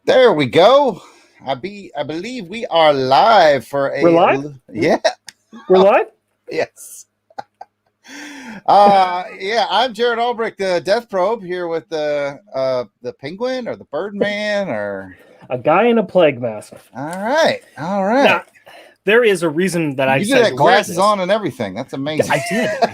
There we go. I believe we are live for a. We're live? Yeah. We're live? Yes. I'm Jarrod and Rick, the Death Probe, here with the Penguin or the Birdman or a guy in a plague mask. All right. Now, there is a reason that I you said did that glasses on and everything. That's amazing. I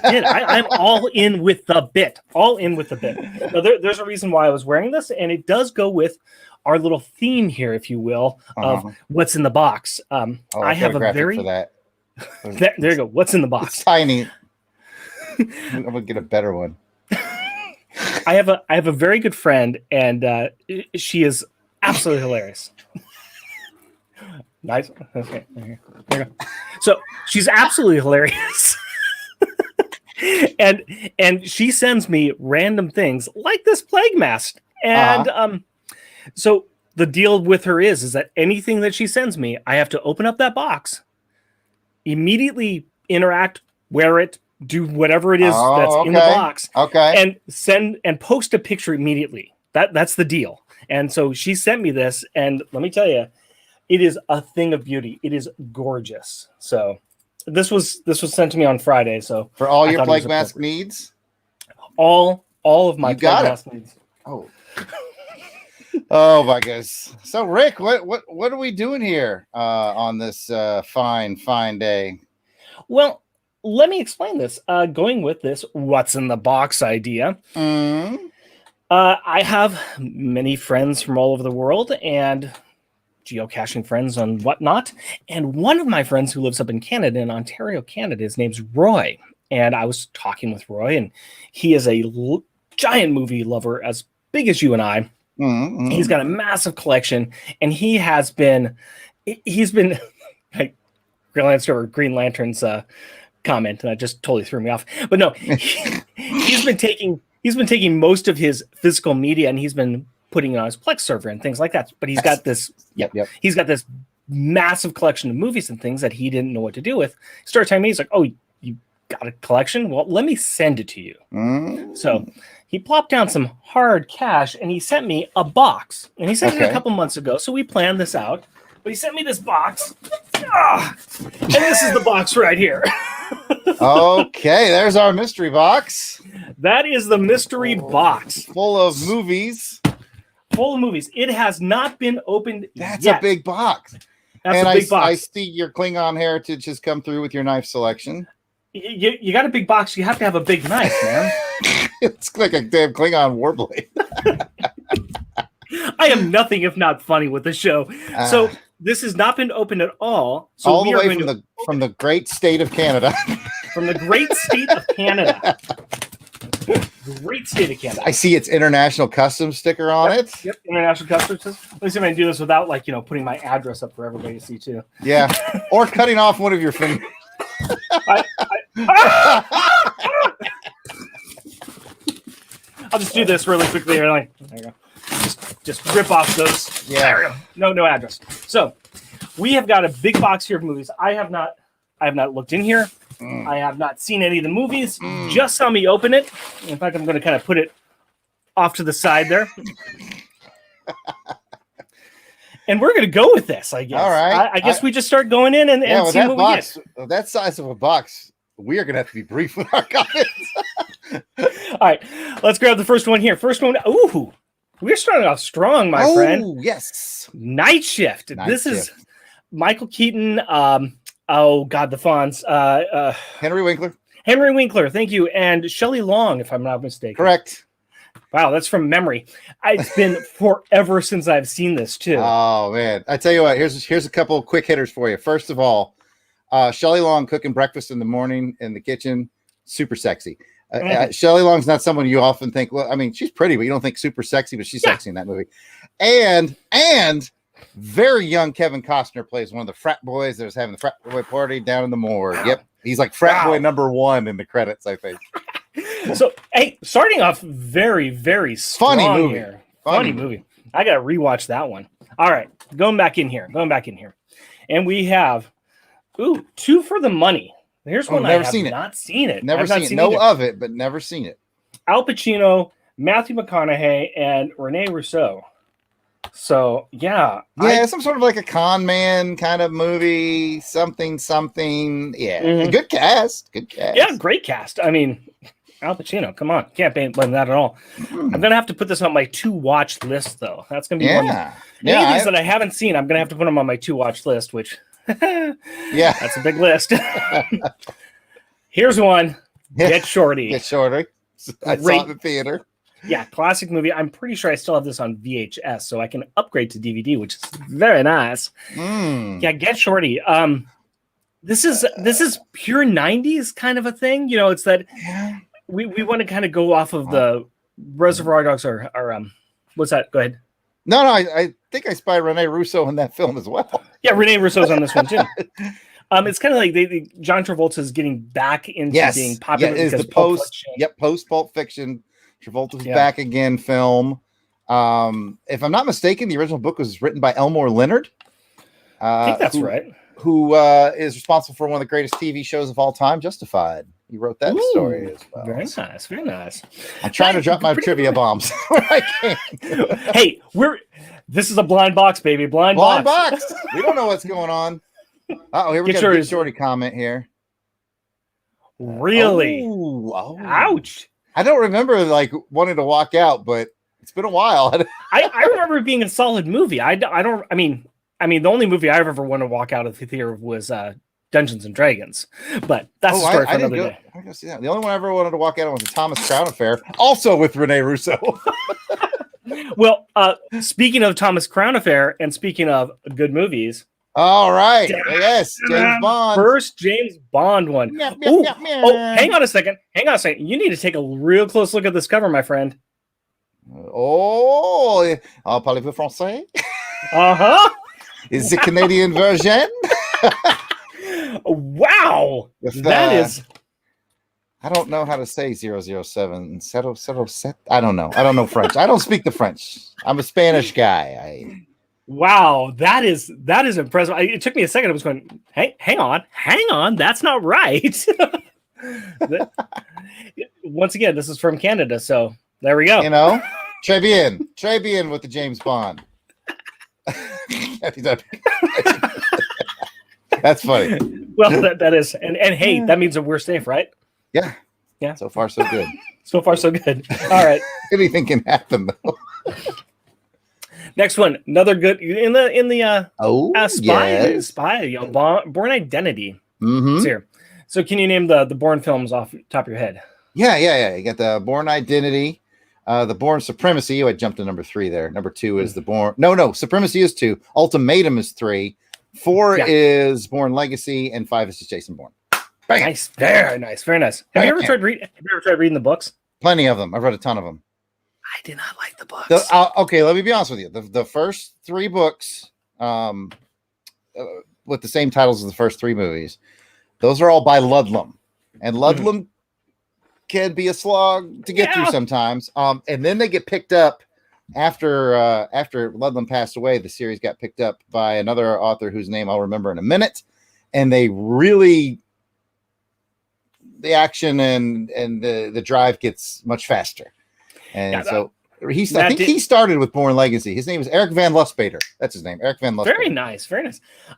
did. I'm all in with the bit. Now, there's a reason why I was wearing this, and it does go with our little theme here, if you will, of what's in the box. I have a very for that. There you go. What's in the box? It's tiny. I'm gonna get a better one. I have a very good friend, and she is absolutely hilarious. Nice. Okay. There you go. So she's absolutely hilarious. and she sends me random things like this plague mask. And so the deal with her is that anything that she sends me, I have to open up that box, immediately interact, wear it, do whatever it is that's in the box, and send and post a picture immediately. That's the deal. And so she sent me this, and let me tell you, it is a thing of beauty. It is gorgeous. So this was sent to me on Friday. So for all your plague mask needs, all of my plague mask needs. Oh my goodness. So Rick, what are we doing here on this fine day? Well, let me explain this. Going with this what's in the box idea. I have many friends from all over the world and geocaching friends and whatnot. And one of my friends who lives up in Canada, in Ontario, Canada, his name's Roy. And I was talking with Roy, and he is a giant movie lover, as big as you and I. He's got a massive collection, and he's been like Green Lantern's comment, and that just totally threw me off. But no, he's been taking most of his physical media, and he's been putting it on his Plex server and things like that. But he's got this, he's got this massive collection of movies and things that he didn't know what to do with. He started telling me, he's like, "Oh, you got a collection? Well, let me send it to you." So he plopped down some hard cash, and he sent me a box. And he sent it a couple months ago, so we planned this out. But he sent me this box, and this is the box right here. Okay, there's our mystery box. That is the mystery box. Full of movies. It has not been opened That's yet. a big box. That's a big box. I see your Klingon heritage has come through with your knife selection. You got a big box. You have to have a big knife, man. It's like a damn Klingon warblade. I am nothing if not funny with the show. So this has not been opened at all. So all the way from the great state of Canada. From the great state of Canada. Great state of Canada. I see its international customs sticker on it. Yep, international customs. Let me see if I can do this without, putting my address up for everybody to see too. Yeah, or cutting off one of your fingers. I'll just do this really quickly. There you go. Just rip off those. Yeah. There we go. No address. So we have got a big box here of movies. I have not looked in here. I have not seen any of the movies. Just saw me open it. In fact, I'm going to kind of put it off to the side there. And we're going to go with this, I guess. All right. I guess we just start going in and see what we get. With that size of a box, we are going to have to be brief with our comments. All right. Let's grab the first one here. First one. Ooh. We're starting off strong, my friend. Oh, yes. Night Shift. This is Michael Keaton. The Fonz. Henry Winkler. Henry Winkler, thank you. And Shelley Long, if I'm not mistaken. Correct. Wow, that's from memory. It's been forever since I've seen this, too. Oh, man. I tell you what, here's a couple of quick hitters for you. First of all, Shelley Long cooking breakfast in the morning in the kitchen, super sexy. Shelley Long's not someone you often think, well, I mean, she's pretty, but you don't think super sexy, but she's sexy in that movie. And very young Kevin Costner plays one of the frat boys that was having the frat boy party down in the morgue. Yep. He's like frat boy number 1 in the credits, I think. So, hey, starting off very, very strong funny movie. Here. Funny movie. I got to rewatch that one. All right. Going back in here. And we have, 2 for the Money. Here's one I have not seen it. Never seen it. Know of it, but never seen it. Al Pacino, Matthew McConaughey, and Rene Russo. So yeah, some sort of like a con man kind of movie, something. Yeah, Mhm. good cast. Yeah, great cast. I mean, Al Pacino. Come on, can't blame that at all. I'm gonna have to put this on my to watch list, though. That's gonna be one. Any of these that I haven't seen, I'm gonna have to put them on my to watch list. Which, yeah, that's a big list. Here's one. Get Shorty. Get Shorty. I saw it in the theater. Yeah, classic movie. I'm pretty sure I still have this on VHS, so I can upgrade to DVD, which is very nice. Yeah, Get Shorty. This is pure 90s kind of a thing. You know, it's that we want to kind of go off of the Reservoir Dogs or what's that? Go ahead. No, I think I spy Rene Russo in that film as well. Yeah, Rene Russo's on this one too. It's kind of like John Travolta's getting back into being popular. Yeah, is the post Pulp Fiction. Travolta's back again film. If I'm not mistaken, the original book was written by Elmore Leonard. I think that's right. Who is responsible for one of the greatest TV shows of all time, Justified. He wrote that story as well. Very nice, very nice. I'm trying to drop my trivia bombs where I can. Hey, this is a blind box, baby. Blind box. We don't know what's going on. Oh, here we go. Get Shorty comment here. Really? Oh. Ouch. I don't remember like wanting to walk out, but it's been a while. I remember it being a solid movie. I mean, the only movie I ever wanted to walk out of the theater was Dungeons and Dragons, but that's a story for another day. I didn't go see that. The only one I ever wanted to walk out of was the Thomas Crown Affair, also with Rene Russo. Well, speaking of Thomas Crown Affair and speaking of good movies. All right. Yes, James Bond. First James Bond one. Oh, hang on a second. You need to take a real close look at this cover, my friend. Oh, parlez-vous français? Uh-huh. Is the Canadian version? Wow. That is... I don't know how to say 007. I don't know. I don't know French. I don't speak the French. I'm a Spanish guy. Wow, that is impressive. It took me a second. I was going, hey, hang on, that's not right. Once again, this is from Canada, so there we go. You know, très bien with the James Bond. That's funny. Well, that is, and hey, that means that we're safe, right? Yeah. So far, so good. So far, so good. All right. Anything can happen, though. Next one, another good in the spy, Bourne Identity. Mm-hmm. Here. So can you name the Bourne films off the top of your head? Yeah. You got the Bourne Identity, the Bourne Supremacy. You had jumped to number 3 there. Number 2 is the Bourne. No, Supremacy is 2. Ultimatum is 3. 4 is Bourne Legacy, and 5 is just Jason Bourne. Bang. Nice, very nice. Have you ever tried reading the books? Plenty of them. I've read a ton of them. I did not like the books. Okay, let me be honest with you. The first 3 books, with the same titles as the first 3 movies, those are all by Ludlum, and Ludlum can be a slog to get through sometimes. And then they get picked up after Ludlum passed away. The series got picked up by another author whose name I'll remember in a minute, and they really the action and the drive gets much faster. And I think he started with Bourne Legacy. His name is Eric Van Lustbader. That's his name, Eric Van Lustbader. Very nice.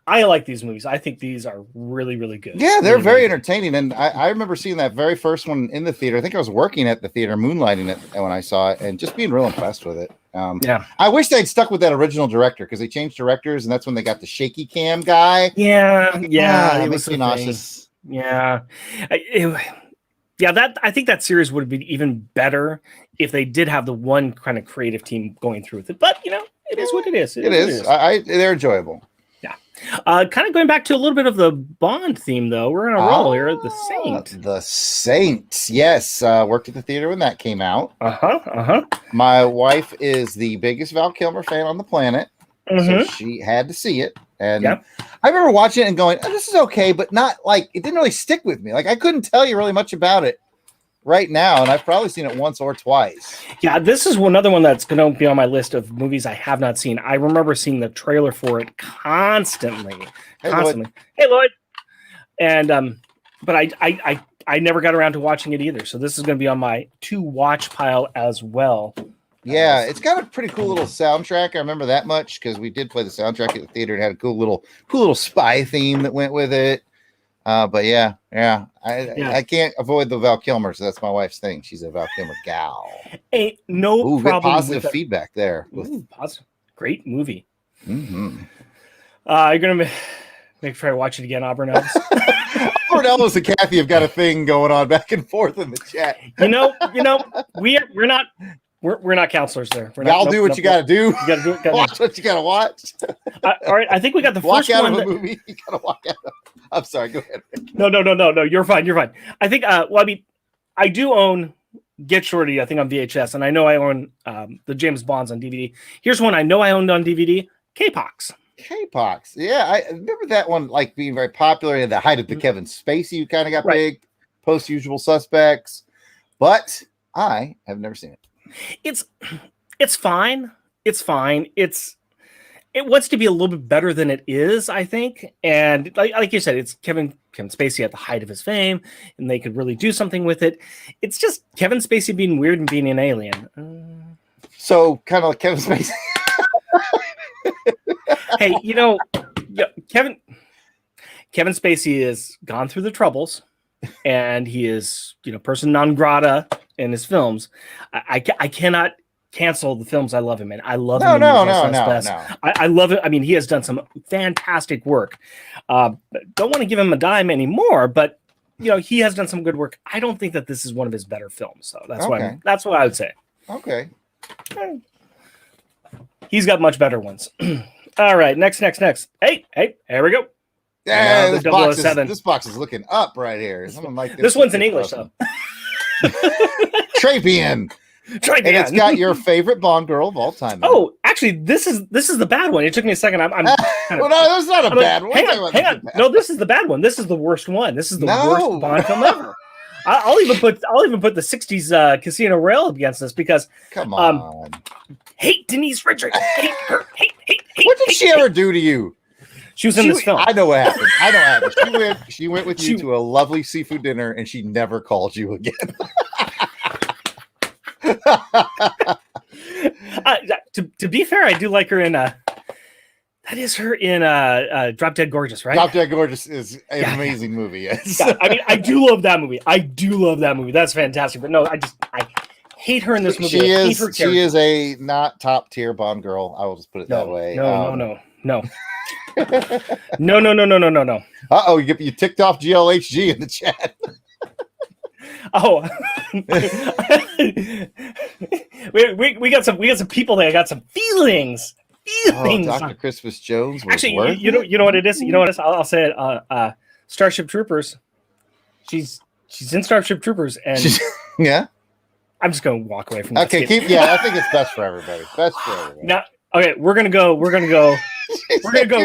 I like these movies. I think these are really, really good. Yeah, they're very entertaining. And I remember seeing that very first one in the theater. I think I was working at the theater, moonlighting it when I saw it, and just being real impressed with it. I wish they'd stuck with that original director, because they changed directors, and that's when they got the shaky cam guy. It makes me nauseous. I think that series would have been even better if they did have the one kind of creative team going through with it. But it is what it is. It is. They're enjoyable. Yeah. Kind of going back to a little bit of the Bond theme, though. We're on a roll here. The Saint. The Saint. Yes. Worked at the theater when that came out. Uh-huh. My wife is the biggest Val Kilmer fan on the planet. So she had to see it. And I remember watching it and going, this is okay, but not like, it didn't really stick with me. Like, I couldn't tell you really much about it right now. And I've probably seen it once or twice. Yeah, this is another one that's going to be on my list of movies I have not seen. I remember seeing the trailer for it constantly. Hey, Lloyd. And, but I never got around to watching it either. So this is going to be on my to watch pile as well. Yeah, it's got a pretty cool little soundtrack. I remember that much because we did play the soundtrack at the theater and had a cool little spy theme that went with it. But yeah, I can't avoid the Val Kilmer, so that's my wife's thing. She's a Val Kilmer gal. Hey, no Get problem. positive feedback there. Ooh, positive. Great movie. Mm-hmm. You're gonna make sure I watch it again, Auburn Elves. Auburn Elves and Kathy have got a thing going on back and forth in the chat. You know, we're not counselors there. Y'all do what you got to do. You got to do it. Watch what you got to watch. All right, I think we got the walk first out one. Of a movie. You got to walk out. I'm sorry. Go ahead. No. You're fine. I think. Well, I mean, I do own Get Shorty. I think on VHS, and I know I own the James Bonds on DVD. Here's one I know I owned on DVD: K-Pox. K-Pox. Yeah, I remember that one like being very popular at the height of the Kevin Spacey, who kind of got big, post Usual Suspects, but I have never seen it. It's fine. It wants to be a little bit better than it is, I think. And like you said, it's Kevin Spacey at the height of his fame, and they could really do something with it. It's just Kevin Spacey being weird and being an alien. So kind of like Kevin Spacey. Hey, Kevin Spacey has gone through the troubles, and he is, person non grata in his films. I cannot cancel the films I love him in. I love him. No. I love it. I mean, he has done some fantastic work. Don't want to give him a dime anymore, but he has done some good work. I don't think that this is one of his better films, so that's what I would say. Okay. He's got much better ones. All right, next. Hey, here we go. Yeah, this box is looking up right here. This one's in English, though. Trapian. And it's got your favorite Bond girl of all time. Oh, actually, this is the bad one. It took me a second. I'm kind of, well, no, that's not a bad one. Hang on. No, this is the bad one. This is the worst one. This is the worst Bond film ever. I'll even put the '60s Casino Royale against this because come on. Hate Denise Richards. Hate her. Hate. What did she ever do to you? She was in this film. I know what happened. She went with you to a lovely seafood dinner, and she never called you again. To be fair, I do like her in that is her in Drop Dead Gorgeous, right? Drop Dead Gorgeous is an amazing movie. Yes. Yeah, I mean, I do love that movie. That's fantastic. But no, I hate her in this movie. She is a not top tier Bond girl. I will just put it that way. No. No. Uh-oh, you ticked off GLHG in the chat. Oh, we got some people that got some feelings. Oh, Dr. Christmas Jones. Actually, you know what it is. I'll say it. Starship Troopers. She's in Starship Troopers, and yeah. I'm just gonna walk away from that. Okay, I think it's best for everybody. Now, okay, we're gonna go. We're gonna go. Okay,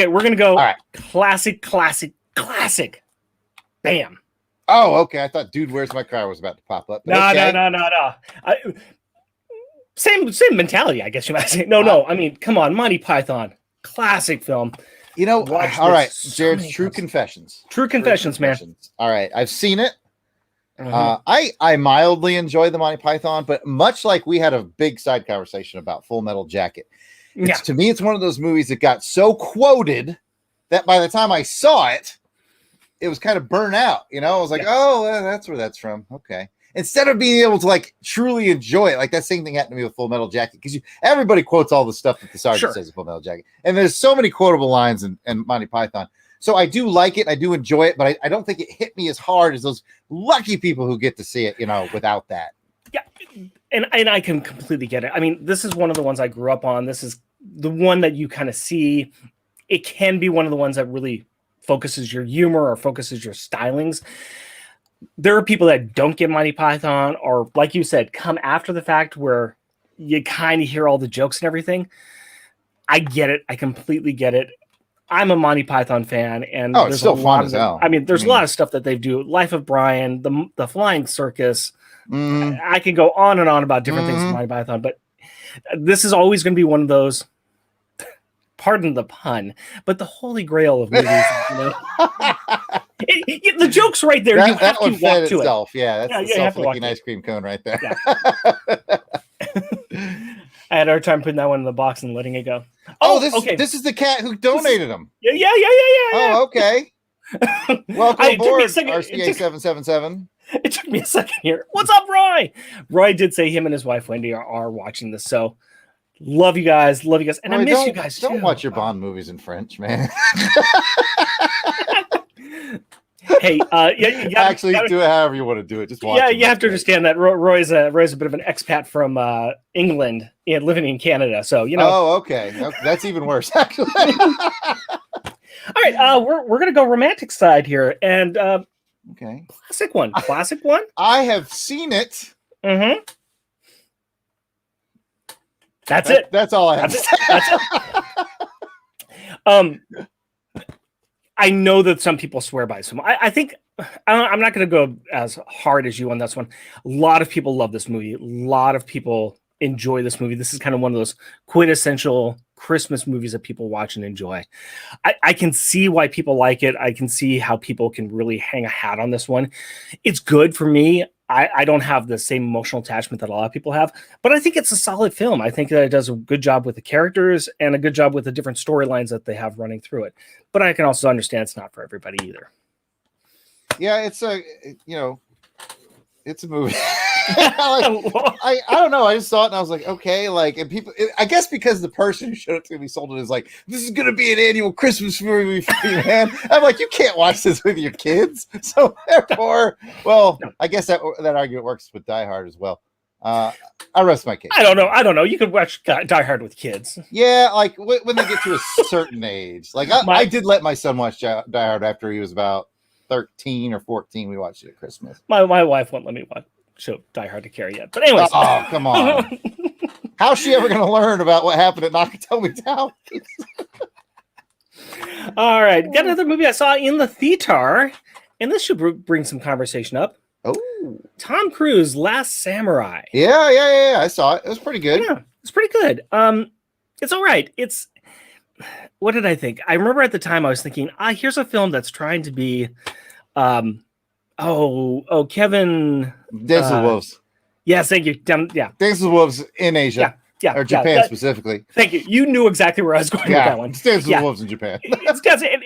we're gonna go. All right. Classic. Bam. Oh, okay. I thought "Dude, Where's My Car" was about to pop up. No. Same mentality, I guess you might say. No. I mean, come on, Monty Python, classic film. All right, Jared's True Confessions. True Confessions, man. All right, I've seen it. I mildly enjoy the Monty Python, but much like we had a big side conversation about Full Metal Jacket, to me, it's one of those movies that got so quoted that by the time I saw it, it was kind of burnt out. I was like, oh, that's where that's from. Okay. Instead of being able to like truly enjoy it, like that same thing happened to me with Full Metal Jacket, because everybody quotes all the stuff that the sergeant says in Full Metal Jacket, and there's so many quotable lines in Monty Python. So I do like it, I do enjoy it, but I don't think it hit me as hard as those lucky people who get to see it, without that. Yeah, and I can completely get it. I mean, this is one of the ones I grew up on. This is the one that you kind of see. It can be one of the ones that really focuses your humor or focuses your stylings. There are people that don't get Monty Python, or like you said, come after the fact where you kind of hear all the jokes and everything. I get it. I completely get it. I'm a Monty Python fan, and it's still fun as hell. I mean, there's a lot of stuff that they do. Life of Brian, the Flying Circus. I can go on and on about different things with Monty Python, but this is always going to be one of those. Pardon the pun, but the holy grail of movies. The joke's right there. You have That one to fed walk to itself. Yeah, that's the you have to walk self-licking to it. ice cream cone right there. I had a hard time putting that one in the box and letting it go. This is the cat who donated them. Yeah. Oh, okay. Welcome aboard, RCA 777. It took me a second here. What's up, Roy? Roy did say him and his wife Wendy are watching this, so love you guys, and Roy, I miss you guys too. Don't watch your Bond movies in French, man. Hey, you gotta, do it however you want to do it. Just watch. Yeah, you have to understand that Roy's a bit of an expat from England and living in Canada, so you know. Oh, okay, that's even worse, actually. All right, we're gonna go romantic side here, and okay, classic one. I have seen it. Mm-hmm. That's it. That's all I have. That's it. I know that some people swear by this film. I think I'm not going to go as hard as you on this one. A lot of people love this movie. A lot of people enjoy this movie. This is kind of one of those quintessential Christmas movies that people watch and enjoy. I can see why people like it. I can see how people can really hang a hat on this one. It's good for me. I don't have the same emotional attachment that a lot of people have, but I think it's a solid film. I think that it does a good job with the characters and a good job with the different storylines that they have running through it. But I can also understand it's not for everybody either. Yeah, it's a movie. I don't know. I just saw it and I was like, okay, and people. I guess because the person who showed it to me sold it is like, this is gonna be an annual Christmas movie for you, man. I'm like, you can't watch this with your kids. So therefore, well, I guess that argument works with Die Hard as well. I rest my case. I don't know. You could watch Die Hard with kids. Yeah, like when they get to a certain age. Like I did let my son watch Die Hard after he was about 13 or 14. We watched it at Christmas. My wife won't let me show Die Hard to Carrie yet. But anyways. Oh, come on. How's she ever going to learn about what happened at Nakatomi Town? All right. Got another movie I saw in the theater, and this should bring some conversation up. Oh. Tom Cruise, Last Samurai. Yeah. I saw it. It was pretty good. Yeah, it's pretty good. It's all right. What did I think? I remember at the time I was thinking, here's a film that's trying to be Kevin Dance with Wolves. Yes, thank you. Dance with Wolves in Asia. Yeah. Or Japan specifically. Thank you. You knew exactly where I was going with that one. Dance with Wolves in Japan.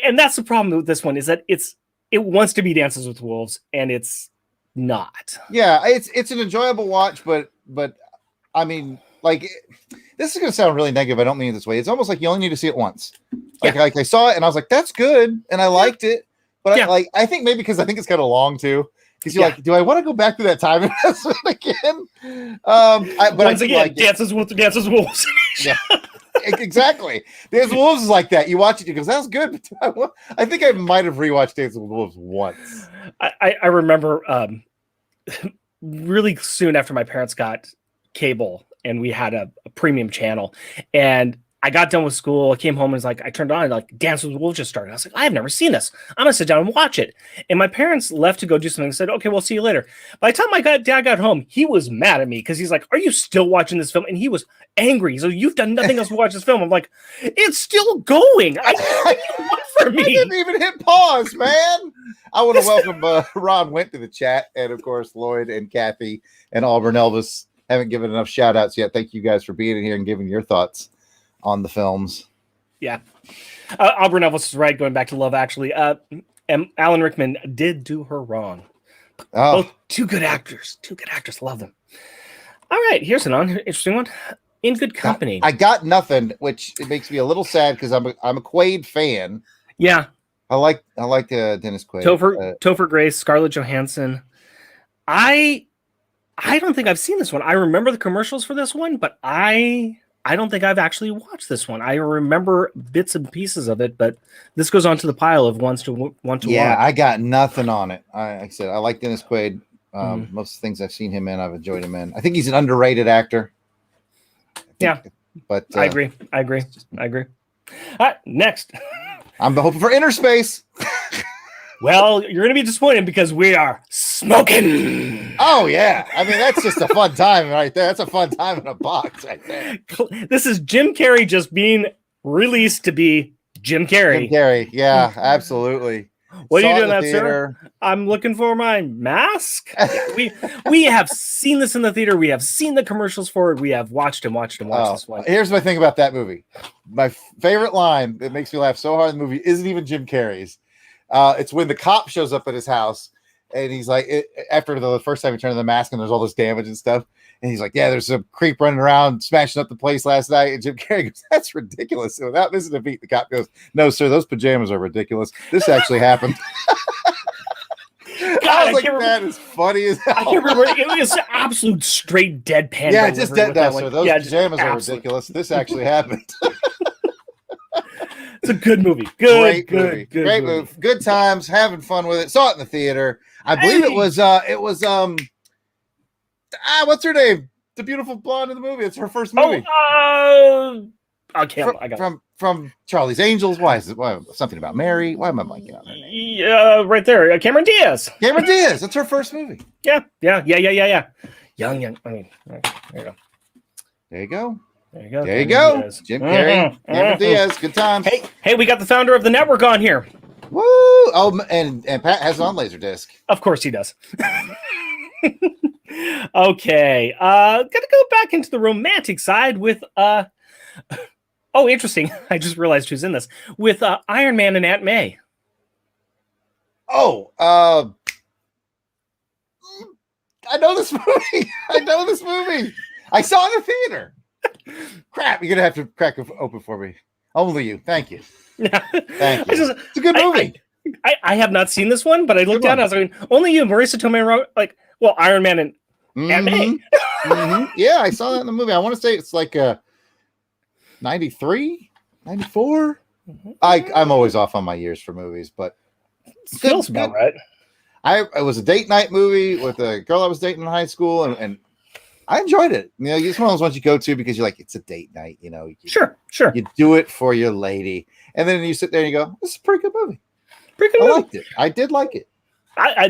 And that's the problem with this one is that it wants to be Dances with Wolves and it's not. Yeah, it's an enjoyable watch, but I mean, this is going to sound really negative. I don't mean it this way. It's almost like you only need to see it once. Like I saw it and I was like, that's good. And I liked it. But I think maybe because I think it's kind of long too. Because you're like, do I want to go back to that time investment again? Once again, Dances with Wolves. Yeah, exactly. Dance with Wolves is like that. You watch it, you go, that's good. But I think I might have rewatched Dance with Wolves once. I remember really soon after my parents got cable and we had a premium channel, and I got done with school. I came home and was like, I turned on and Dance with Wolves just started. I was like, I have never seen this. I'm gonna sit down and watch it. And my parents left to go do something and said, okay, we'll see you later. By the time my dad got home, he was mad at me because he's like, are you still watching this film? And he was angry. So you've done nothing else to watch this film. I'm like, it's still going. What for me? I didn't even hit pause, man. I want to welcome Ron Went to the chat, and of course Lloyd and Kathy and Auburn Elvis. Haven't given enough shout outs yet. Thank you guys for being in here and giving your thoughts on the films. Yeah. Auburn Elvis is right, going back to Love Actually. Alan Rickman did do her wrong. Oh. Both two good actors. Love them. All right, here's an interesting one. In Good Company. I got nothing, which it makes me a little sad because I'm a Quaid fan. Yeah. I like Dennis Quaid. Topher Grace, Scarlett Johansson. I don't think I've seen this one. I remember the commercials for this one, but I don't think I've actually watched this one. I remember bits and pieces of it, but this goes onto the pile of ones to watch. Yeah, I got nothing on it. Like I said, I like Dennis Quaid. Most of the things I've seen him in, I've enjoyed him in. I think he's an underrated actor. But I agree. All right, next. I'm hoping for Interspace. Well, you're going to be disappointed because we are smoking. Oh, yeah. I mean, that's just a fun time right there. That's a fun time in a box right there. This is Jim Carrey just being released to be Jim Carrey. Yeah, absolutely. What are you Saw it doing in the that, sir? theater. I'm looking for my mask. We have seen this in the theater. We have seen the commercials for it. We have watched this one. Here's my thing about that movie. My favorite line that makes me laugh so hard in the movie isn't even Jim Carrey's. It's when the cop shows up at his house and he's like, after the first time he turned on the mask and there's all this damage and stuff. And he's like, yeah, there's a creep running around smashing up the place last night. And Jim Carrey goes, that's ridiculous. So without missing a beat, the cop goes, no, sir, those pajamas are ridiculous. This actually happened. God, I was like, that is funny as hell. I can't remember. It was absolute straight deadpan. Yeah, just dead. No, sir, those pajamas are absolute. ridiculous. This actually happened. It's a good movie. Great movie. Good times, having fun with it. Saw it in the theater. I believe it was what's her name? The beautiful blonde in the movie. It's her first movie. I can't. From Charlie's Angels. Why is it? Something about Mary? Why am I blanking on her name? Yeah, right there. Cameron Diaz. Cameron Diaz. That's her first movie. Yeah. Young. I mean, there you go. There you go. Jim Carrey, Cameron Diaz. Good times. Hey, we got the founder of the network on here. Woo! Oh, and Pat has it on Laserdisc. Of course he does. Okay. Gonna go back into the romantic side with oh, interesting. I just realized who's in this. With Iron Man and Aunt May. Oh, I know this movie. I saw it in the theater. Crap, you're gonna have to crack it open for me. Only you. Thank you. Thank you. It's a good movie. I have not seen this one, but I looked down and I was like, only you, Marisa Tomei, like, well, Iron Man and Aunt May. Yeah, I saw that in the movie. I want to say it's like 93, 94. I'm always off on my years for movies, but feels about right. It was a date night movie with a girl I was dating in high school, and I enjoyed it. You know, it's one of those ones you go to because you're like, it's a date night. You know, sure. You do it for your lady, and then you sit there and you go, "This is a pretty good movie." I liked it. I did like it.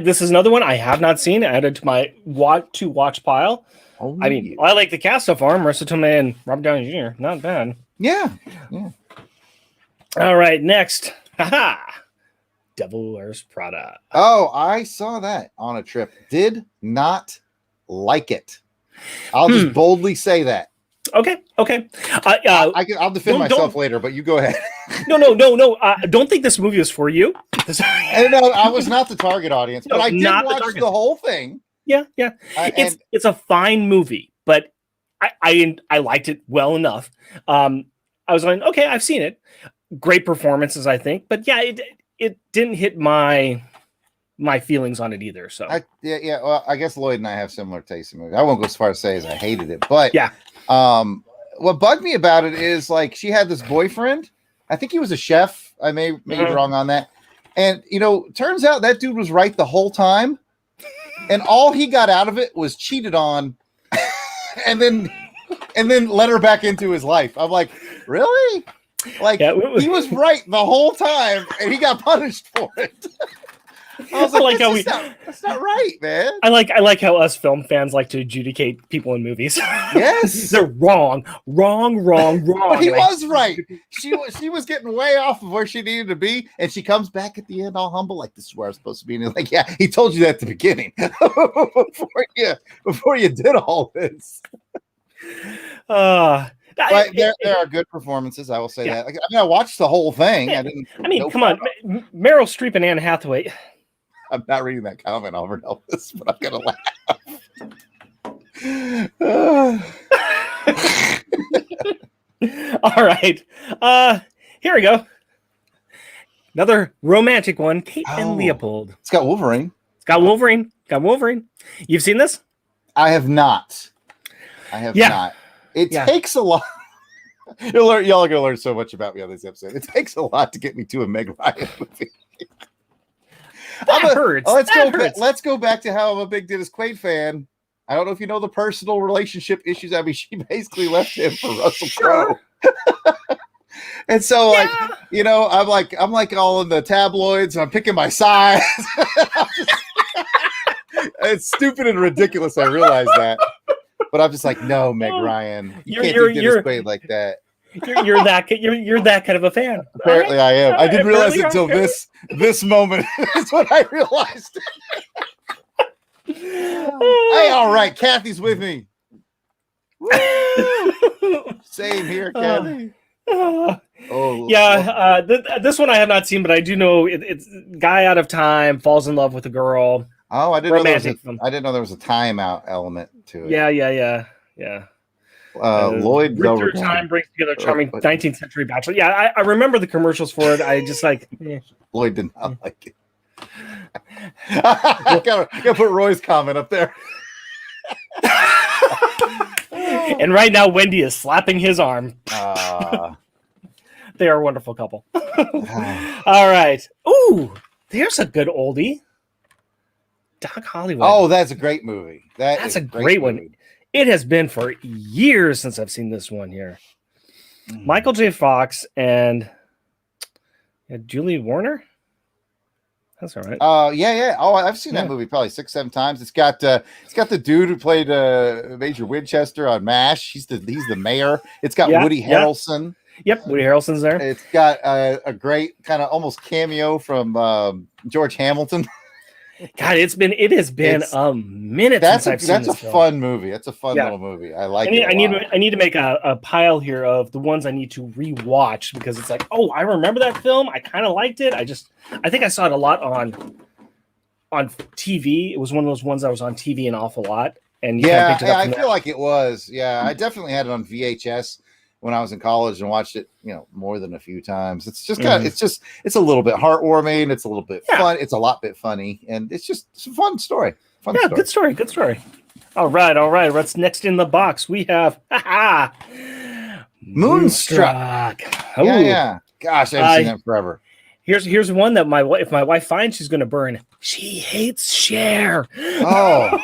This is another one I have not seen. Added to my watch pile. I mean, I like the cast so far. Marisa Tomei and Robert Downey Jr. Not bad. Yeah. All right, next. Devil Wears Prada. Oh, I saw that on a trip. Did not like it. I'll just boldly say that. Okay. I'll defend myself later, but you go ahead. No. Don't think this movie is for you. No, I was not the target audience, but I did watch the whole thing. Yeah. It's a fine movie, but I liked it well enough. I was like, okay, I've seen it. Great performances, I think, but yeah, it didn't hit my feelings on it either. So well, I guess Lloyd and I have similar tastes in movies. I won't go as far as say as I hated it, but yeah. What bugged me about it is like she had this boyfriend. I think he was a chef. I may be wrong on that. And turns out that dude was right the whole time, and all he got out of it was cheated on, and then let her back into his life. I'm like, really? Like he was right the whole time, and he got punished for it. I was like, that's not right, man. I like how us film fans like to adjudicate people in movies. Yes, they're wrong. But he was right. She was getting way off of where she needed to be, and she comes back at the end all humble, like this is where I'm supposed to be. And he's like, yeah, he told you that at the beginning before you did all this. But there are good performances. I will say that. I mean, I watched the whole thing. Come on, Meryl Streep and Anne Hathaway. I'm not reading that comment over Elvis, but I'm gonna laugh. All right, here we go. Another romantic one. Kate and Leopold. It's got Wolverine. You've seen this? I have not. Not. It takes a lot. Y'all are gonna learn so much about me on this episode. It takes a lot to get me to a Meg Ryan movie. That hurts. Let's go back to how I'm a big Dennis Quaid fan. I don't know if you know the personal relationship issues. I mean, she basically left him for Russell Crowe. And so, I'm like all in the tabloids. And I'm picking my sides. It's stupid and ridiculous. I realize that, but I'm just like, no, Meg Ryan, you can't do Dennis Quaid like that. You're that kind of a fan. Apparently, I am. I didn't realize it until okay. this moment. That's what I realized. Hey, all right, Kathy's with me. Woo! Same here, Kathy. This one I have not seen, but I do know it's guy out of time falls in love with a girl. Oh, I didn't know there was a timeout element to it. Yeah. Lloyd through time brings together charming 19th century bachelor. Yeah, I remember the commercials for it. I just like Lloyd did not like it. I gotta put Roy's comment up there. And right now, Wendy is slapping his arm. They are a wonderful couple. All right. Ooh, there's a good oldie. Doc Hollywood. Oh, that's a great movie. That's a great one. It has been for years since I've seen this one here. Michael J. Fox and Julie Warner. That's all right. Yeah. Oh, I've seen that movie probably 6-7 times. It's got the dude who played Major Winchester on MASH. He's the mayor. It's got Woody Harrelson. Yep, Woody Harrelson's there. It's got a great kind of almost cameo from George Hamilton. God, it has been a minute since I've seen this. That's a fun movie. That's a fun little movie. I like it. I need to make a pile here of the ones I need to rewatch because it's like, oh, I remember that film. I kind of liked it. I think I saw it a lot on TV. It was one of those ones that was on TV an awful lot. And I feel like it was. Yeah, I definitely had it on VHS when I was in college and watched it, more than a few times. It's just it's a little bit heartwarming. It's a little bit fun. It's a lot bit funny, and it's a fun story. Good story. All right. What's next in the box? We have Moonstruck. Yeah. Gosh, I haven't seen that forever. Here's one that if my wife finds, she's going to burn. She hates Cher. Oh,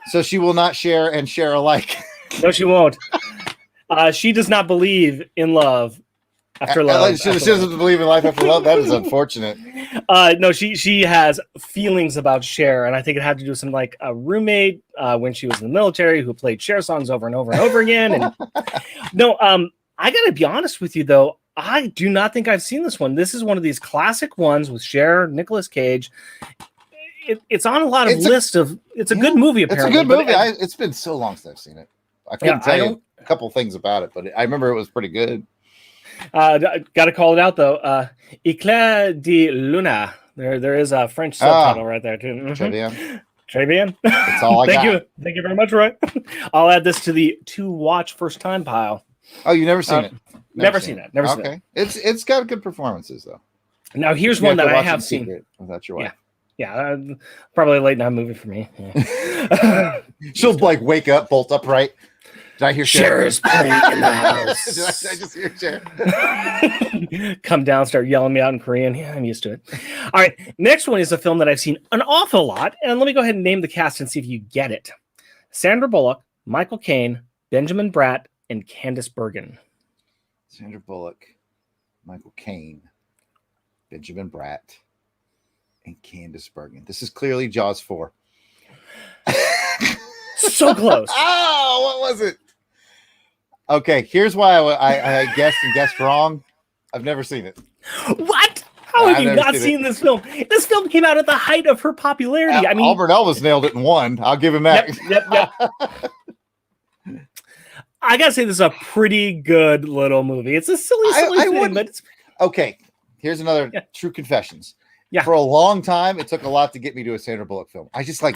so she will not share and share alike. No, she won't. She does not believe in love after love. She doesn't believe in life after love. That is unfortunate. No, she has feelings about Cher, and I think it had to do with some like a roommate when she was in the military who played Cher songs over and over and over again. And no, I gotta be honest with you though. I do not think I've seen this one. This is one of these classic ones with Cher, Nicolas Cage. It's on a lot of lists of. It's a good movie. Apparently, it's a good movie. It's been so long since I've seen it. I couldn't tell you a couple things about it, but I remember it was pretty good. Got to call it out though. Eclat de Luna. There is a French subtitle right there too. Très bien. That's all I got. Thank you very much, Roy. I'll add this to the to watch first time pile. Oh, you never seen it? Never seen it. Never seen it. It's got good performances though. Now here's one that I have seen. Without your wife. Yeah, probably a late night movie for me. Yeah. She'll like wake up, bolt upright. Did I hear Cher is playing in the house? Did I just hear Cher? Come down, start yelling me out in Korean. Yeah, I'm used to it. All right, next one is a film that I've seen an awful lot, and let me go ahead and name the cast and see if you get it. Sandra Bullock, Michael Caine, Benjamin Bratt, and Candice Bergen. Sandra Bullock, Michael Caine, Benjamin Bratt, and Candice Bergen. This is clearly Jaws 4. So close. Oh, what was it? Okay, here's why I guessed wrong. I've never seen it. What? How have you not seen this film? This film came out at the height of her popularity. I mean, Albert Elvis nailed it in one. I'll give him that. Yep. I gotta say, this is a pretty good little movie. It's a silly thing, but it's okay. Here's another true confessions. Yeah. For a long time, it took a lot to get me to a Sandra Bullock film. I was like,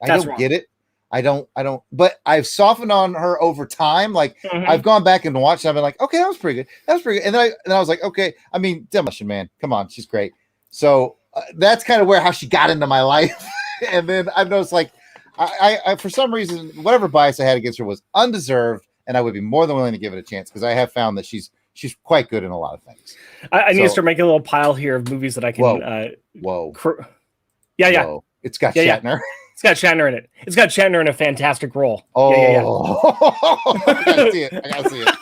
I don't get it. I don't, but I've softened on her over time. Like I've gone back and watched and I've been like, okay, that was pretty good. And then I was like, okay, I mean, Demolition Man, come on. She's great. So that's kind of how she got into my life. And then I noticed like, I for some reason, whatever bias I had against her was undeserved. And I would be more than willing to give it a chance because I have found that she's quite good in a lot of things. I need to start making a little pile here of movies that I can. Whoa. Yeah. Whoa. It's got Shatner. Yeah. It's got Shatner in it. It's got Shatner in a fantastic role. Oh, yeah. I gotta see it.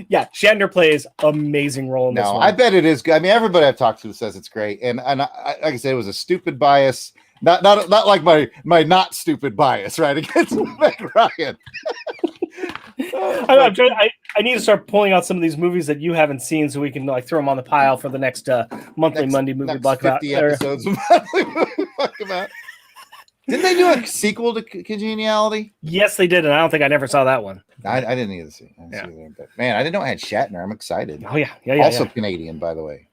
Yeah, Shatner plays amazing role in this one. I bet it is good. I mean, everybody I've talked to says it's great. And I, like I said, it was a stupid bias. Not like my not stupid bias, right? Against Meg Ryan. I need to start pulling out some of these movies that you haven't seen so we can like throw them on the pile for the next monthly Monday movie block 50 episodes of monthly movie block about. Didn't they do a sequel to Congeniality? Yes, they did, and I don't think I never saw that one. I didn't either see. But man, I didn't know I had Shatner. I'm excited. Oh yeah. Also Canadian, by the way.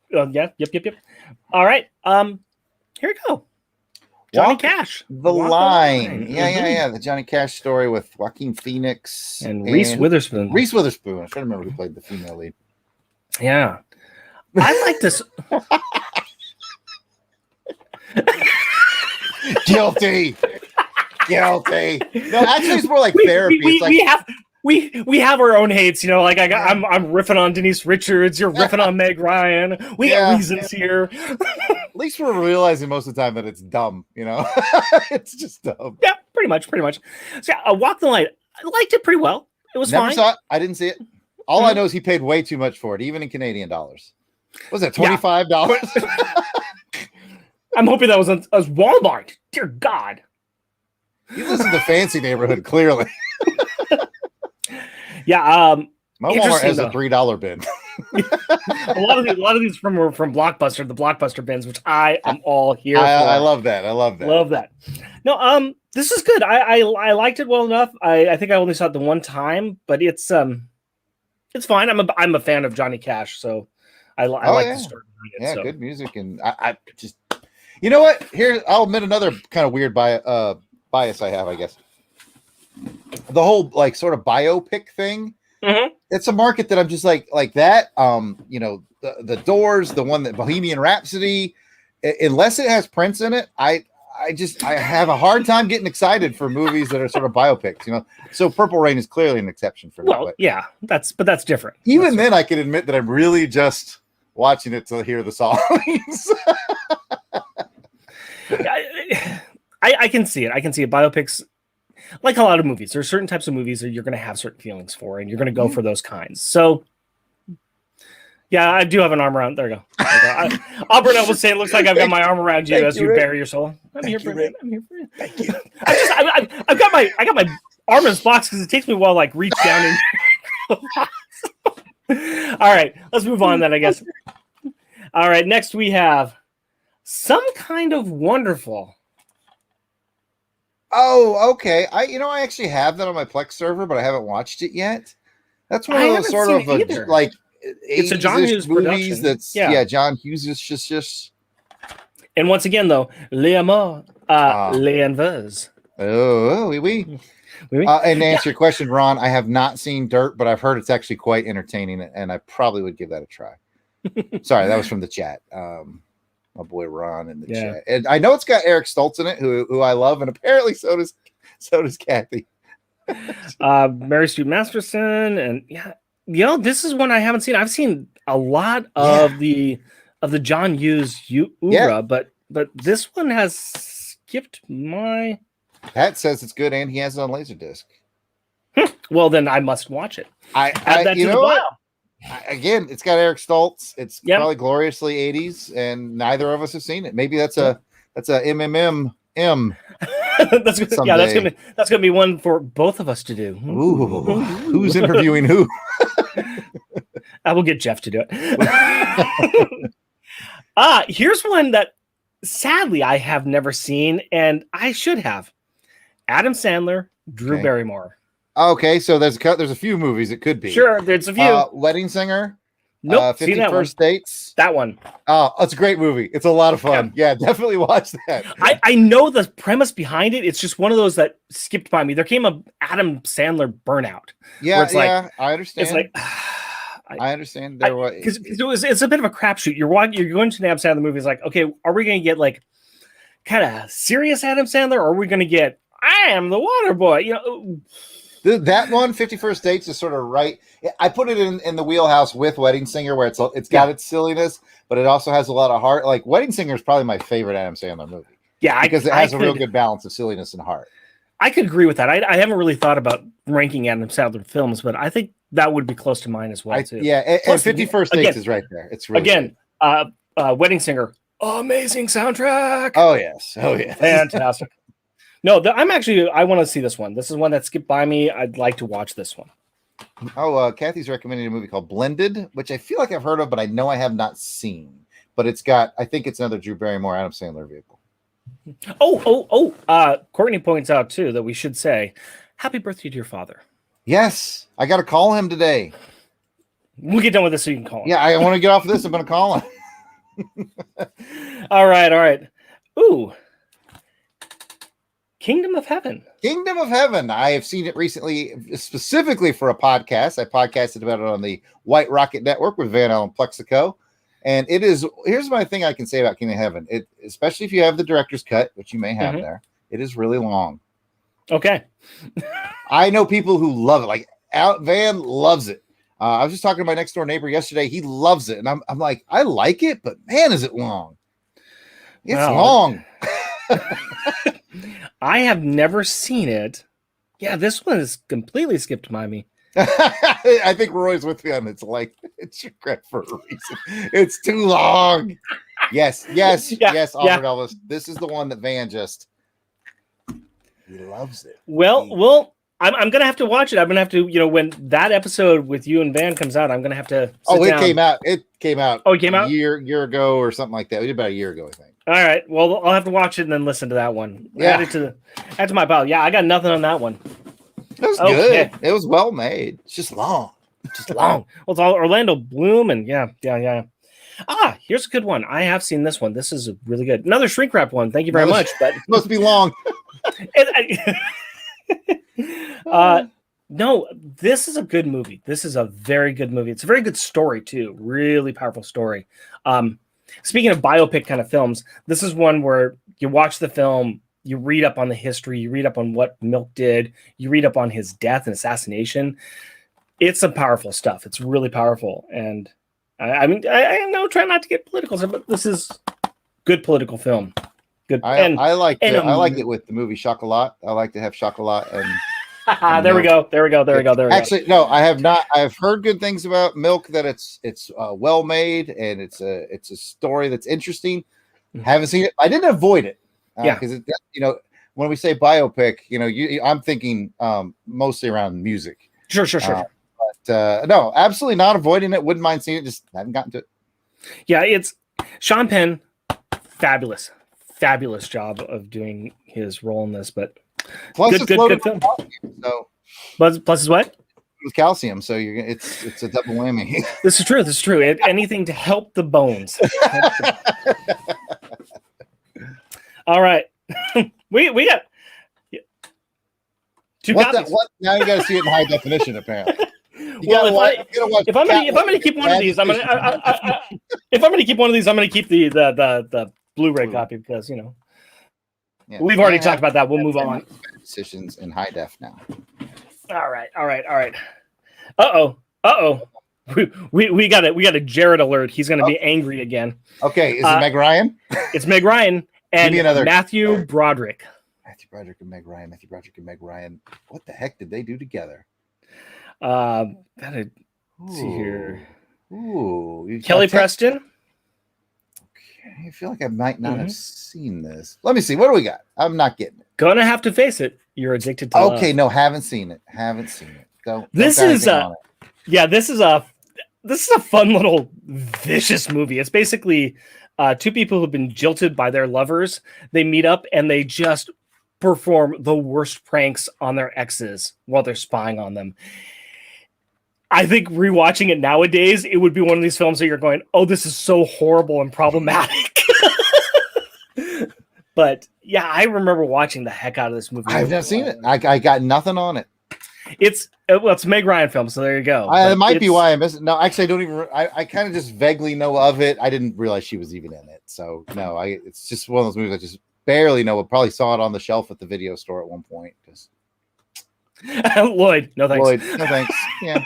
Yep. All right. Here we go. Johnny Cash. The Line. Yeah. The Johnny Cash story with Joaquin Phoenix and Reese Witherspoon. Reese Witherspoon. I trying to remember who played the female lead. Yeah. I like this. Guilty. No, actually, it's more like therapy. We have our own hates, you know. Like I'm riffing on Denise Richards. You're riffing on Meg Ryan. We got reasons here. At least we're realizing most of the time that it's dumb, you know. It's just dumb. Yeah, pretty much. So yeah, Walk the Line. I liked it pretty well. It was Never fine. saw it. I didn't see it. All I know is he paid way too much for it, even in Canadian dollars. What was it, $25? I'm hoping that was Walmart. Dear God. You listen to Fancy Neighborhood, clearly. Yeah. My Walmart has a $3 bin. a lot of these from Blockbuster, the Blockbuster bins, which I am all here for. I love that. Love that. No, this is good. I liked it well enough. I think I only saw it the one time, but it's fine. I'm a fan of Johnny Cash, so I like the story behind it. Yeah, so. good music, and I just, you know what? Here, I'll admit another kind of weird bias I have, I guess. The whole like sort of biopic thing. Mm-hmm. It's a market that I'm just like that. You know, the Doors, the one that Bohemian Rhapsody, unless it has Prince in it, I have a hard time getting excited for movies that are sort of biopics, you know. So Purple Rain is clearly an exception for me. Well, yeah, that's different. Even then, I can admit that I'm really just watching it to hear the songs. I can see it. I can see it. Biopics, like a lot of movies, there are certain types of movies that you're going to have certain feelings for, and you're going to go for those kinds. So, yeah, I do have an arm around. There you go. Albert was saying, "Looks like I've got my arm around you as you bare your soul." I'm here for you. Thank you. I've got my arm in this box because it takes me a while to like reach down and. All right, let's move on then, I guess. All right, next we have Some Kind of Wonderful. Oh, okay. I actually have that on my Plex server, but I haven't watched it yet. That's one of those sort of like it's a John Hughes movies. Production. That's John Hughes is just. And once again, though, Les Amours, Les Envieux. Oh, oui. And to answer your question, Ron, I have not seen Dirt, but I've heard it's actually quite entertaining, and I probably would give that a try. Sorry, that was from the chat. My boy Ron in the chat, and I know it's got Eric Stoltz in it, who I love, and apparently so does Kathy. Mary Street Masterson, and this is one I haven't seen. I've seen a lot of the John Hughes era, but this one has skipped my. Pat says it's good, and he has it on Laserdisc. Well, then I must watch it. Add that to the pile. Again, it's got Eric Stoltz. It's probably gloriously 80s, and neither of us have seen it. Maybe that's a MMM. that's gonna be one for both of us to do. Ooh, who's interviewing who? I will get Jeff to do it. Here's one that sadly I have never seen, and I should have. Adam Sandler, Drew Barrymore. Okay, so there's a few movies it could be. Sure, there's a few. Wedding Singer. Nope, 50 First Dates. That one. Oh, it's a great movie. It's a lot of fun. Yeah, definitely watch that. I know the premise behind it. It's just one of those that skipped by me. There came a Adam Sandler burnout. Yeah, I understand. It's like I understand. Because it's a bit of a crapshoot. You're going to an Adam Sandler movie. It's like, okay, are we going to get like kind of serious Adam Sandler, or are we going to get I Am the Water Boy? You know. That one, 50 First Dates, is sort of right. I put it in the wheelhouse with Wedding Singer, where it's got its silliness, but it also has a lot of heart. Like Wedding Singer is probably my favorite Adam Sandler movie. Yeah, because it has a real good balance of silliness and heart. I could agree with that. I haven't really thought about ranking Adam Sandler films, but I think that would be close to mine as well too. Yeah, and 50 First Dates is right there. It's really Wedding Singer, amazing soundtrack. Oh yes, fantastic. No, I want to see this one. This is one that skipped by me. I'd like to watch this one. Oh, Kathy's recommending a movie called Blended, which I feel like I've heard of, but I know I have not seen. But I think it's another Drew Barrymore, Adam Sandler vehicle. Courtney points out too that we should say happy birthday to your father. Yes, I got to call him today. We'll get done with this so you can call him. Yeah, I want to get off of this. I'm going to call him. All right. Ooh. Kingdom of Heaven. Kingdom of Heaven. I have seen it recently, specifically for a podcast. I podcasted about it on the White Rocket Network with Van Allen Plexico. And it is, here's my thing I can say about Kingdom of Heaven. Especially if you have the director's cut, which you may have there, it is really long. Okay. I know people who love it. Like Van loves it. I was just talking to my next door neighbor yesterday. He loves it. And I'm like, I like it, but man, is it long. It's long. I have never seen it. Yeah, this one has completely skipped by me. I think Roy's with me on it. It's like, it's regret for a reason. It's too long. Yes, Albert Elvis. This is the one that Van he loves it. Well, I'm gonna have to watch it. I'm gonna have to, when that episode with you and Van comes out, I'm gonna have to. It came out. It came out. Oh, it came out a year ago or something like that. We did about a year ago, I think. All right. Well, I'll have to watch it and then listen to that one. Yeah. Add to my pile. Yeah, I got nothing on that one. It was good. It was well made. It's just long. Well, it's all Orlando Bloom and yeah. Here's a good one. I have seen this one. This is really good. Another shrink wrap one. Thank you very much. But it must be long. No, this is a good movie. This is a very good movie. It's a very good story too. Really powerful story. Speaking of biopic kind of films, this is one where you watch the film, you read up on the history, you read up on what Milk did, you read up on his death and assassination. It's some powerful stuff. It's really powerful. And I know, try not to get political, but this is good political film. Good. I like it with the movie Chocolat. I like to have Chocolat and there we go. Actually, no, I have not. I have heard good things about Milk. That it's well made and it's a story that's interesting. Haven't seen it. I didn't avoid it. Because when we say biopic, I'm thinking mostly around music. Sure. But no, absolutely not avoiding it. Wouldn't mind seeing it. Just haven't gotten to it. Yeah, it's Sean Penn. Fabulous job of doing his role in this. But plus good film. Calcium, so plus is what? With calcium, so it's a double whammy. This is true. Anything to help the bones. All right, we got two copies. What? Now you got to see it in high definition. Apparently, if I'm gonna keep one of these, I'm gonna keep the Blu-ray copy because we've already talked about that. We'll move on. Decisions in high def now. All right. We got a Jarrod alert. He's going to be angry again. Okay, is it Meg Ryan? It's Meg Ryan and Matthew Broderick. Matthew Broderick and Meg Ryan. What the heck did they do together? Let's see here. Ooh, Kelly Preston. Okay, I feel like I might not have seen this. Let me see. What do we got? I'm not getting it. Gonna have to face it. You're addicted to love. No, haven't seen it. This is a fun little vicious movie. It's basically two people who've been jilted by their lovers. They meet up and they just perform the worst pranks on their exes while they're spying on them. I think rewatching it nowadays, it would be one of these films that you're going, oh, this is so horrible and problematic. But yeah, I remember watching the heck out of this movie. I've not seen it. I got nothing on it. It's a Meg Ryan film, so there you go. It might be why I missed it. No, actually, I don't even. I kind of just vaguely know of it. I didn't realize she was even in it. So no, it's just one of those movies I just barely know. I probably saw it on the shelf at the video store at one point. Just Lloyd, no thanks. Lloyd, no thanks. Yeah.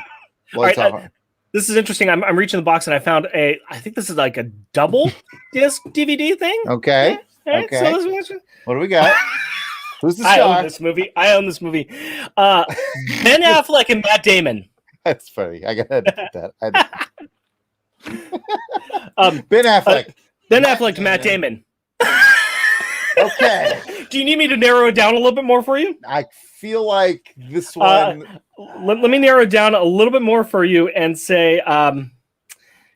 All right, this is interesting. I'm reaching the box and I found I think this is like a double disc DVD thing. Okay. Yeah. Okay. So what do we got? Who's the star? I own this movie. Ben Affleck and Matt Damon. That's funny. I gotta admit that. Ben Affleck. Ben Affleck to Matt Damon. Okay. Do you need me to narrow it down a little bit more for you? I feel like this one. Let me narrow it down a little bit more for you and say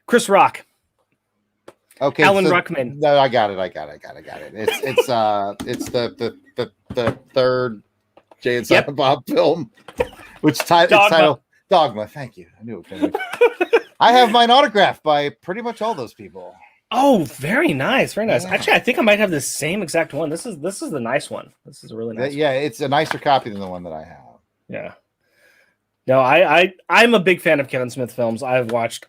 Chris Rock. Okay, Alan Ruckman. No, I got it. It's the third Jay and Silent Bob film, which it's titled Dogma. Thank you. I knew it was I have mine autographed by pretty much all those people. Oh, very nice, very nice. Yeah. Actually, I think I might have the same exact one. This is the nice one. This is a really nice. Yeah, it's a nicer copy than the one that I have. Yeah. No, I'm a big fan of Kevin Smith films. I've watched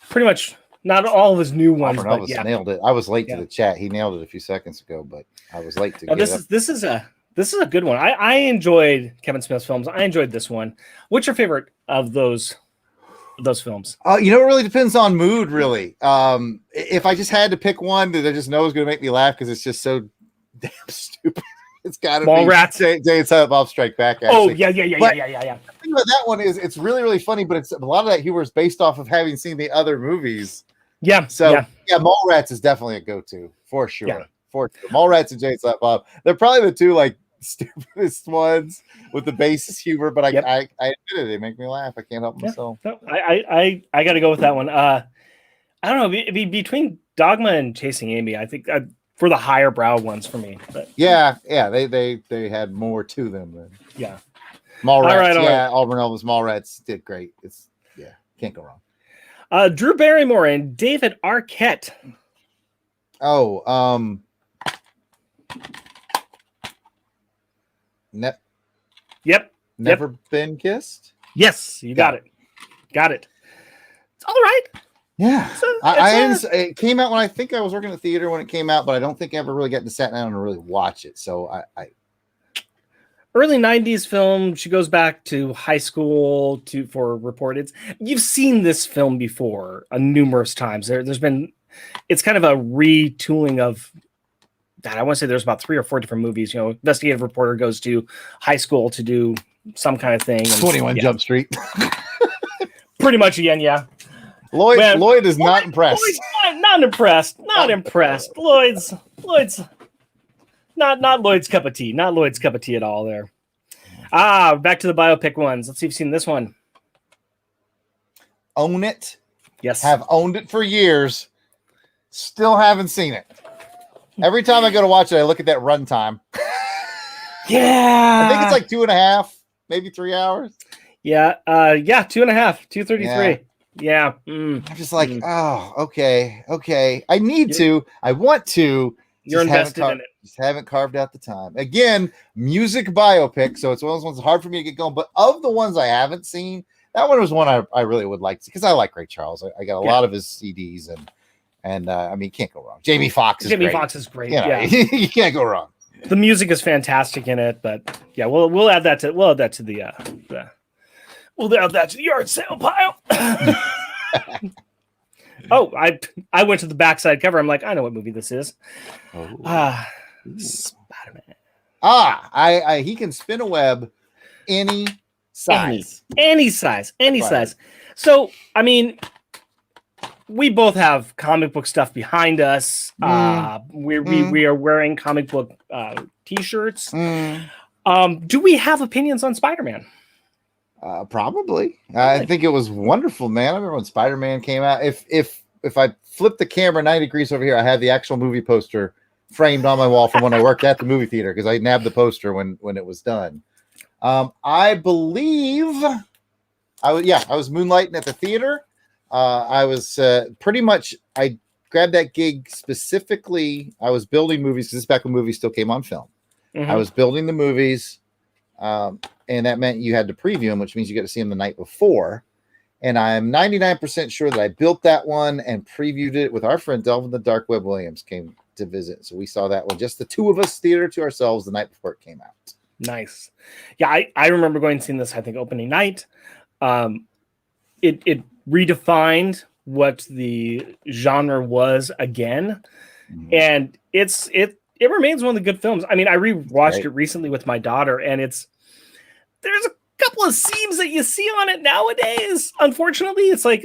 pretty much not all of his new ones. But Elvis nailed it. I was late to the chat. He nailed it a few seconds ago, but I was late to get this is a good one. I enjoyed Kevin Smith's films. I enjoyed this one. What's your favorite of those films? It really depends on mood, really. If I just had to pick one that I just know is going to make me laugh because it's just so damn stupid, it's got to be Mallrats. Jay and Silent Bob Strike Back. Actually. Oh yeah. The thing about that one is it's really, really funny, but it's a lot of that humor is based off of having seen the other movies. Yeah. So Mallrats is definitely a go-to for sure. Yeah. For sure. Mallrats and Jay and Silent Bob. They're probably the two like stupidest ones with the basis humor, but I admit it. They make me laugh. I can't help myself. No, I got to go with that one. I don't know. Between Dogma and Chasing Amy, I think for the higher brow ones for me. But they had more to them than All Mallrats. right. Auburn Elvis Mallrats did great. It's can't go wrong. Drew Barrymore and David Arquette. Never been kissed. Yes, you got it. It's all right. Yeah, it came out when I think I was working at the theater when it came out, but I don't think I ever really got to sat down and really watch it. So I early 90s film. She goes back to high school for reported. You've seen this film before numerous times. There's been, it's kind of a retooling of that. I want to say there's about 3 or 4 different movies. Investigative reporter goes to high school to do some kind of thing. 21 Jump Street. Pretty much again, yeah. Lloyd is not impressed. Not impressed. Not impressed. Lloyd's not Lloyd's cup of tea. Not Lloyd's cup of tea at all there. Back to the biopic ones. Let's see if you've seen this one. Own It. Yes. Have owned it for years. Still haven't seen it. Every time I go to watch it, I look at that runtime. Yeah. I think it's like 2.5, maybe 3 hours. Yeah. 2.5, 2:33. Yeah. I'm just like, okay. I need to. I want to. You're invested in it. Just haven't carved out the time. Again, music biopic, so it's one of those ones that's hard for me to get going. But of the ones I haven't seen, that one was one I really would like to, because I like Ray Charles. I got a lot of his CDs, and I mean, can't go wrong. Jamie Foxx is great. You can't go wrong. The music is fantastic in it, but yeah, we'll add that to the yard sale pile. I went to the backside cover. I'm like, I know what movie this is. Spider-Man. He can spin a web any size. Any size. So, I mean, we both have comic book stuff behind us. We are wearing comic book t-shirts. Do we have opinions on Spider-Man? Probably. I think it was wonderful, man. I remember when Spider-Man came out. If I flip the camera 90 degrees over here, I have the actual movie poster framed on my wall from when I worked at the movie theater, because I nabbed the poster when it was done. I believe I was moonlighting at the theater. I was pretty much, I grabbed that gig specifically. I was building movies, because this is back when movies still came on film. I was building the movies, and that meant you had to preview them, which means you got to see them the night before. And I'm 99% sure that I built that one and previewed it with our friend Delvin the Dark Web Williams came to visit. So we saw that one, just the two of us, theater to ourselves, the night before it came out. Nice. Yeah, I remember going and seeing this, I think, opening night. It redefined what the genre was again. And it remains one of the good films. I mean, I rewatched it recently with my daughter, and there's a couple of seams that you see on it nowadays. Unfortunately, it's like,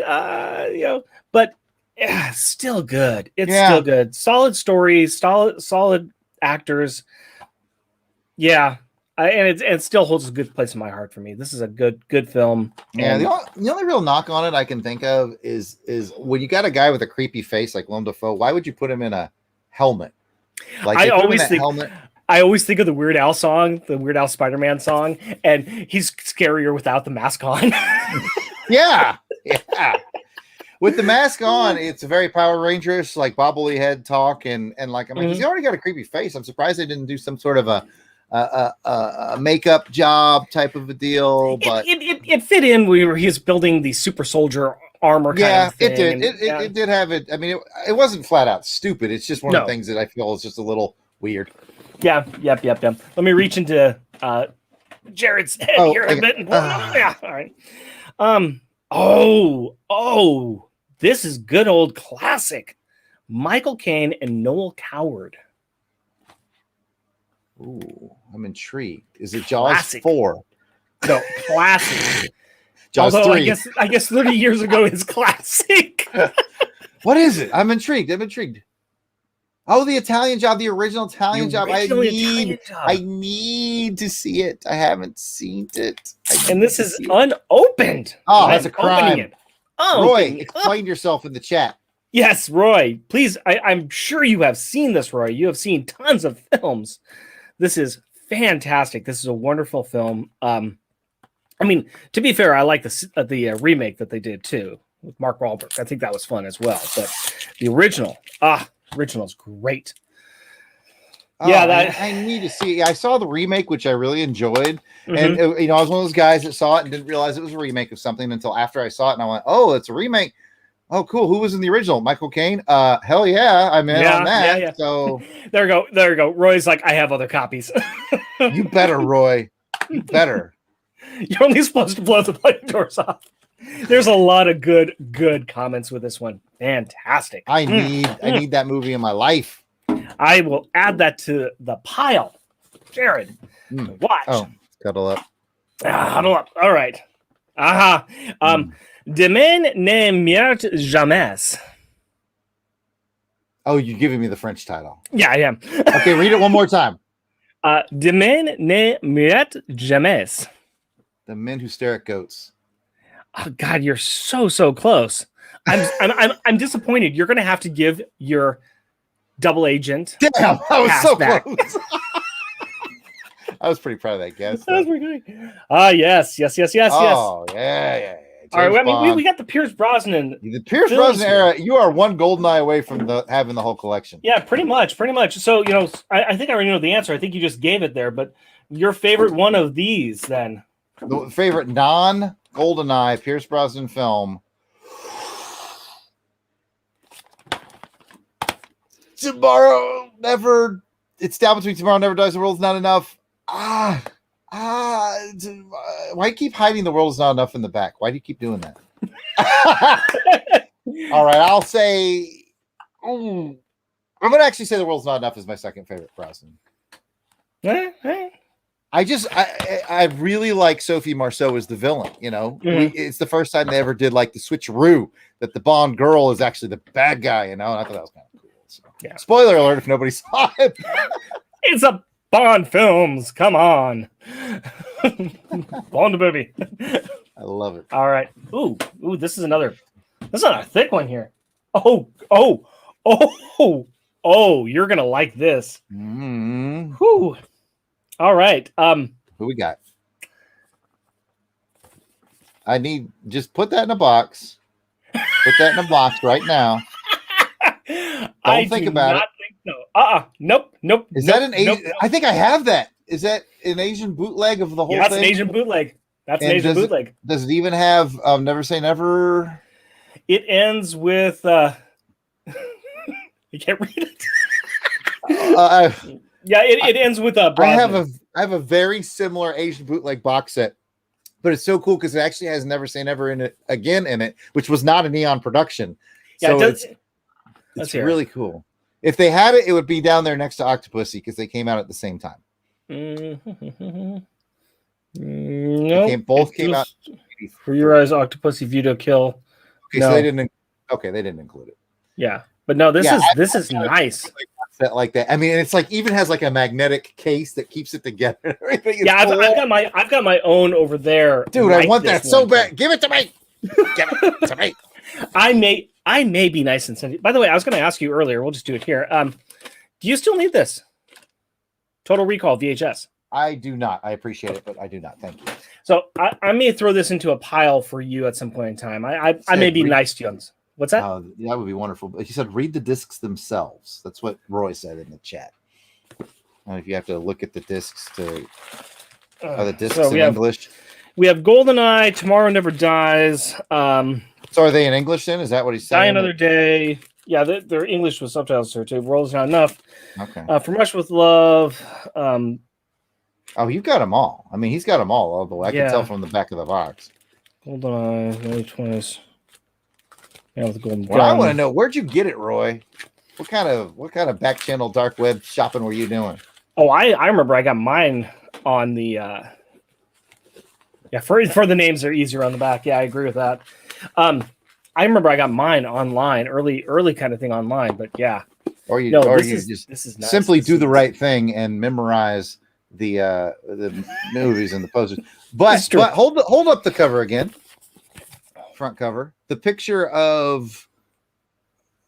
but still good. It's still good. Solid story, solid actors. Yeah. And it still holds a good place in my heart for me. This is a good film. Yeah, And the only real knock on it I can think of is when you got a guy with a creepy face like Willem Dafoe, why would you put him in a helmet? Like I they put him in always that think helmet. I always think of the Weird Al song, the Weird Al Spider-Man song, and he's scarier without the mask on. Yeah. With the mask on, it's a very Power Rangers like bobbly head talk, and like I'm like, he's already got a creepy face. I'm surprised they didn't do some sort of a makeup job type of a deal, but it fit in where he's building the super soldier armor. Yeah, kind of thing. it did. And, It did have it. I mean, it wasn't flat out stupid. It's just one of No. the things that I feel is just a little weird. Yeah. Yep. Let me reach into Jared's head here a bit. Yeah. All right. This is good old classic. Michael Caine and Noel Coward. Ooh, I'm intrigued. Is it Jaws Classic. 4? No, classic. Jaws Although 3. I guess 30 years ago is classic. What is it? I'm intrigued. Oh, the Italian Job, the original Italian Job. I need to see it. I haven't seen it. And this is unopened. Oh, that's a crime. It. Oh, Roy, explain yourself in the chat. Yes, Roy. Please, I'm sure you have seen this, Roy. You have seen tons of films. This is fantastic. This is a wonderful film. I mean, to be fair, I like the remake that they did too with Mark Wahlberg. I think that was fun as well. But the original is great. I need to see. I saw the remake, which I really enjoyed, and I was one of those guys that saw it and didn't realize it was a remake of something until after I saw it, and I went, "Oh, it's a remake. Oh, cool. Who was in the original? Michael Caine? Hell yeah, I'm in on that." Yeah. So there you go. Roy's like, I have other copies. You better, Roy. You better. You're only supposed to blow the bloody doors off. There's a lot of good comments with this one. Fantastic. I need that movie in my life. I will add that to the pile. Jared, watch. Oh, cuddle up. Huddle up. All right. Demain ne mieux jamais. Oh, you're giving me the French title. Yeah, I am. Okay, read it one more time. Demain ne mieux jamais. The Men Who Stare at Goats. Oh God, you're so close. I'm disappointed. You're gonna have to give your double agent. Damn, I was so back. close. I was pretty proud of that guess. That was pretty good. Yes. Oh, yeah. All right, I mean, we got the Pierce Brosnan. The Pierce Brosnan era, you are one golden eye away from having the whole collection. Yeah, pretty much. So, I think I already know the answer. I think you just gave it there, but your favorite one of these then? The favorite non-golden eye Pierce Brosnan film. Tomorrow Never. It's down between Tomorrow Never Dies, The World's Not Enough. Why do you keep hiding The World Is Not Enough in the back? Why do you keep doing that? All right, I'll say. I'm going to actually say The World's Not Enough is my second favorite Brosnan. I really like Sophie Marceau as the villain. It's the first time they ever did like the switcheroo that the Bond girl is actually the bad guy. And I thought that was kind of cool. So. Yeah. Spoiler alert if nobody saw it. It's a Bond films. Come on. Bond movie. I love it. All right. Ooh, this is another thick one here. Oh, you're gonna like this. Mm-hmm. Whew. All right. Who we got? Just put that in a box. Put that in a box right now. Don't think about it. Think so. Nope. Is that an Asian? I think I have that. Is that an Asian bootleg of the whole thing? That's an Asian bootleg. Does it even have Never Say Never? It ends with you can't read it. It ends with Brosnan. I have a very similar Asian bootleg box set, but it's so cool because it actually has Never Say Never in it, which was not a Neon production. Yeah, so it's really cool. If they had it, it would be down there next to Octopussy because they came out at the same time. No, both came out. For Your Eyes, Octopussy, View to Kill. Okay, so they didn't. Okay, they didn't include it. Yeah, but no, this is nice. set like that. I mean, it's like even has like a magnetic case that keeps it together. Everything is Yeah, cool. I've got my own over there. Dude, I want that so bad. Time. Give it to me. Give it to me. I may be nice and send it. By the way, I was going to ask you earlier. We'll just do it here. Do you still need this? Total Recall VHS. I do not. I appreciate it, but I do not. Thank you. So I may throw this into a pile for you at some point in time. I may be nice to you on this. What's that? That would be wonderful. But he said, read the discs themselves. That's what Roy said in the chat. And if you have to look at the discs to the discs in English. We have GoldenEye, Tomorrow Never Dies. So are they in English then? Is that what he's saying? Die Another Day. Yeah, their English with subtitles here too. World's Not Enough. Okay. From Rush with Love. Oh, you've got them all. I mean, he's got them all. Although I can tell from the back of the box. GoldenEye, early 20s. Yeah, with the golden. Well, I want to know, where'd you get it, Roy? What kind of back channel dark web shopping were you doing? Oh, I remember I got mine on the. For the names, they're easier on the back. Yeah, I agree with that. I remember I got mine online, early kind of thing online. But yeah, this is nice. Simply do the right thing and memorize the movies and the posters. But hold up the cover again. Front cover. The picture of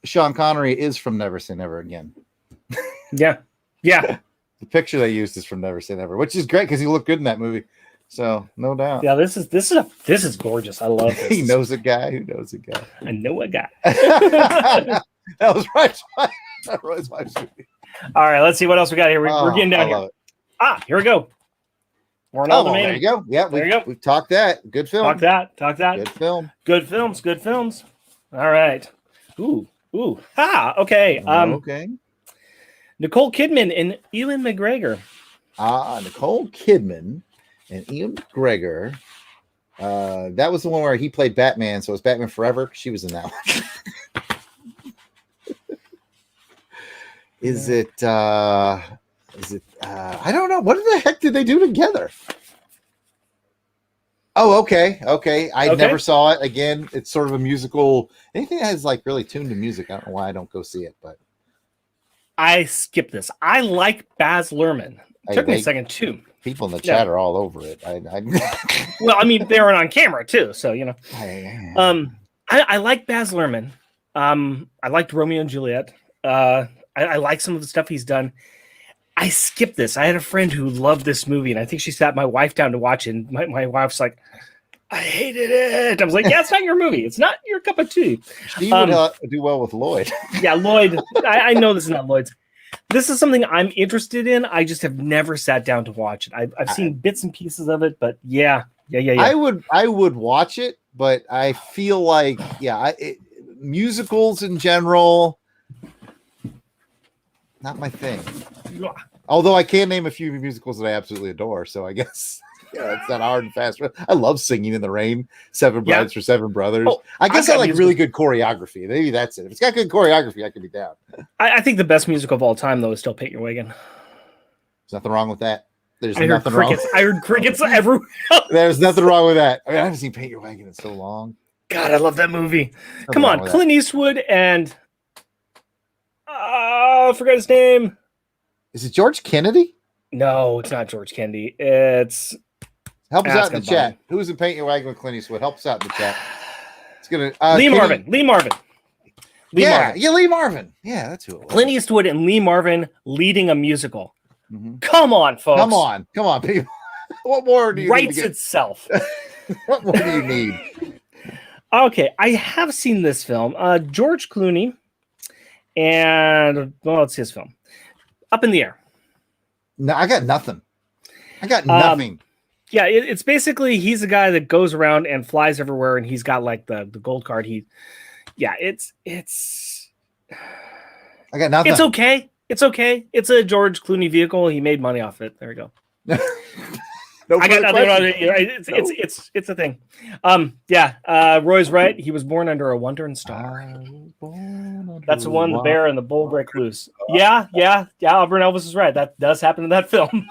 Sean Connery is from Never Say Never Again. Yeah. The picture they used is from Never Say Never, which is great because he looked good in that movie. So no doubt. Yeah, this is gorgeous. I love this. He knows a guy who knows a guy. I know a guy. That was right. Roy's wife's movie. All right, let's see what else we got here. We're getting down here. Here we go. There you go. Yeah, we've talked that. Good film. Talk that. Good film. Good films. All right. Ooh. Okay. Okay. Nicole Kidman and Ewan McGregor. Nicole Kidman and Ewan McGregor. That was the one where he played Batman, so it was Batman Forever. She was in that one. Is it I don't know. What the heck did they do together? Oh, okay. I never saw it. Again, it's sort of a musical. Anything that has like really tuned to music, I don't know why I don't go see it, but I skipped this. I like Baz Luhrmann. It took me a second too. People in the chat are all over it. Well, I mean, they were on camera too, so you know. I like Baz Luhrmann. I liked Romeo and Juliet. I like some of the stuff he's done. I skipped this. I had a friend who loved this movie, and I think she sat my wife down to watch it. And my wife's like, I hated it. I was like, yeah, it's not your movie. It's not your cup of tea. Steve would do well with Lloyd. Yeah, Lloyd. I know this is not Lloyd's. This is something I'm interested in. I just have never sat down to watch it. I've seen bits and pieces of it, but yeah. I would watch it, but I feel like musicals in general, not my thing. Although I can name a few musicals that I absolutely adore, so I guess it's not hard and fast. I love Singing in the Rain, Seven Brides for Seven Brothers. I guess I like really good choreography. Maybe that's it. If it's got good choreography, I could be down. I think the best musical of all time, though, is still Paint Your Wagon. There's nothing wrong with that. I heard crickets everywhere. There's nothing wrong with that. I mean, I haven't seen Paint Your Wagon in so long. God, I love that movie. Come on, Clint Eastwood and I forgot his name. Is it George Kennedy? No, it's not George Kennedy. It's help us out in the chat. Who's in Paint Your Wagon with Clint Eastwood? Help us out in the chat. It's gonna Lee Marvin. Lee Marvin. Lee Marvin. Yeah, that's who it was. Clint Eastwood and Lee Marvin leading a musical. Mm-hmm. Come on, folks. Come on, people. What more do you writes itself? What more do you need? Okay, I have seen this film. George Clooney, and let's see his film. Up in the Air. No, I got nothing. Nothing. Yeah, it's basically he's a guy that goes around and flies everywhere, and he's got like the gold card. It's. I got nothing. It's okay. It's a George Clooney vehicle. He made money off it. There we go. I got nothing. It's a thing. Roy's right. He was born under a wandering star. That's the one, the bear and the bull break loose. Yeah. Albert Elvis is right. That does happen in that film.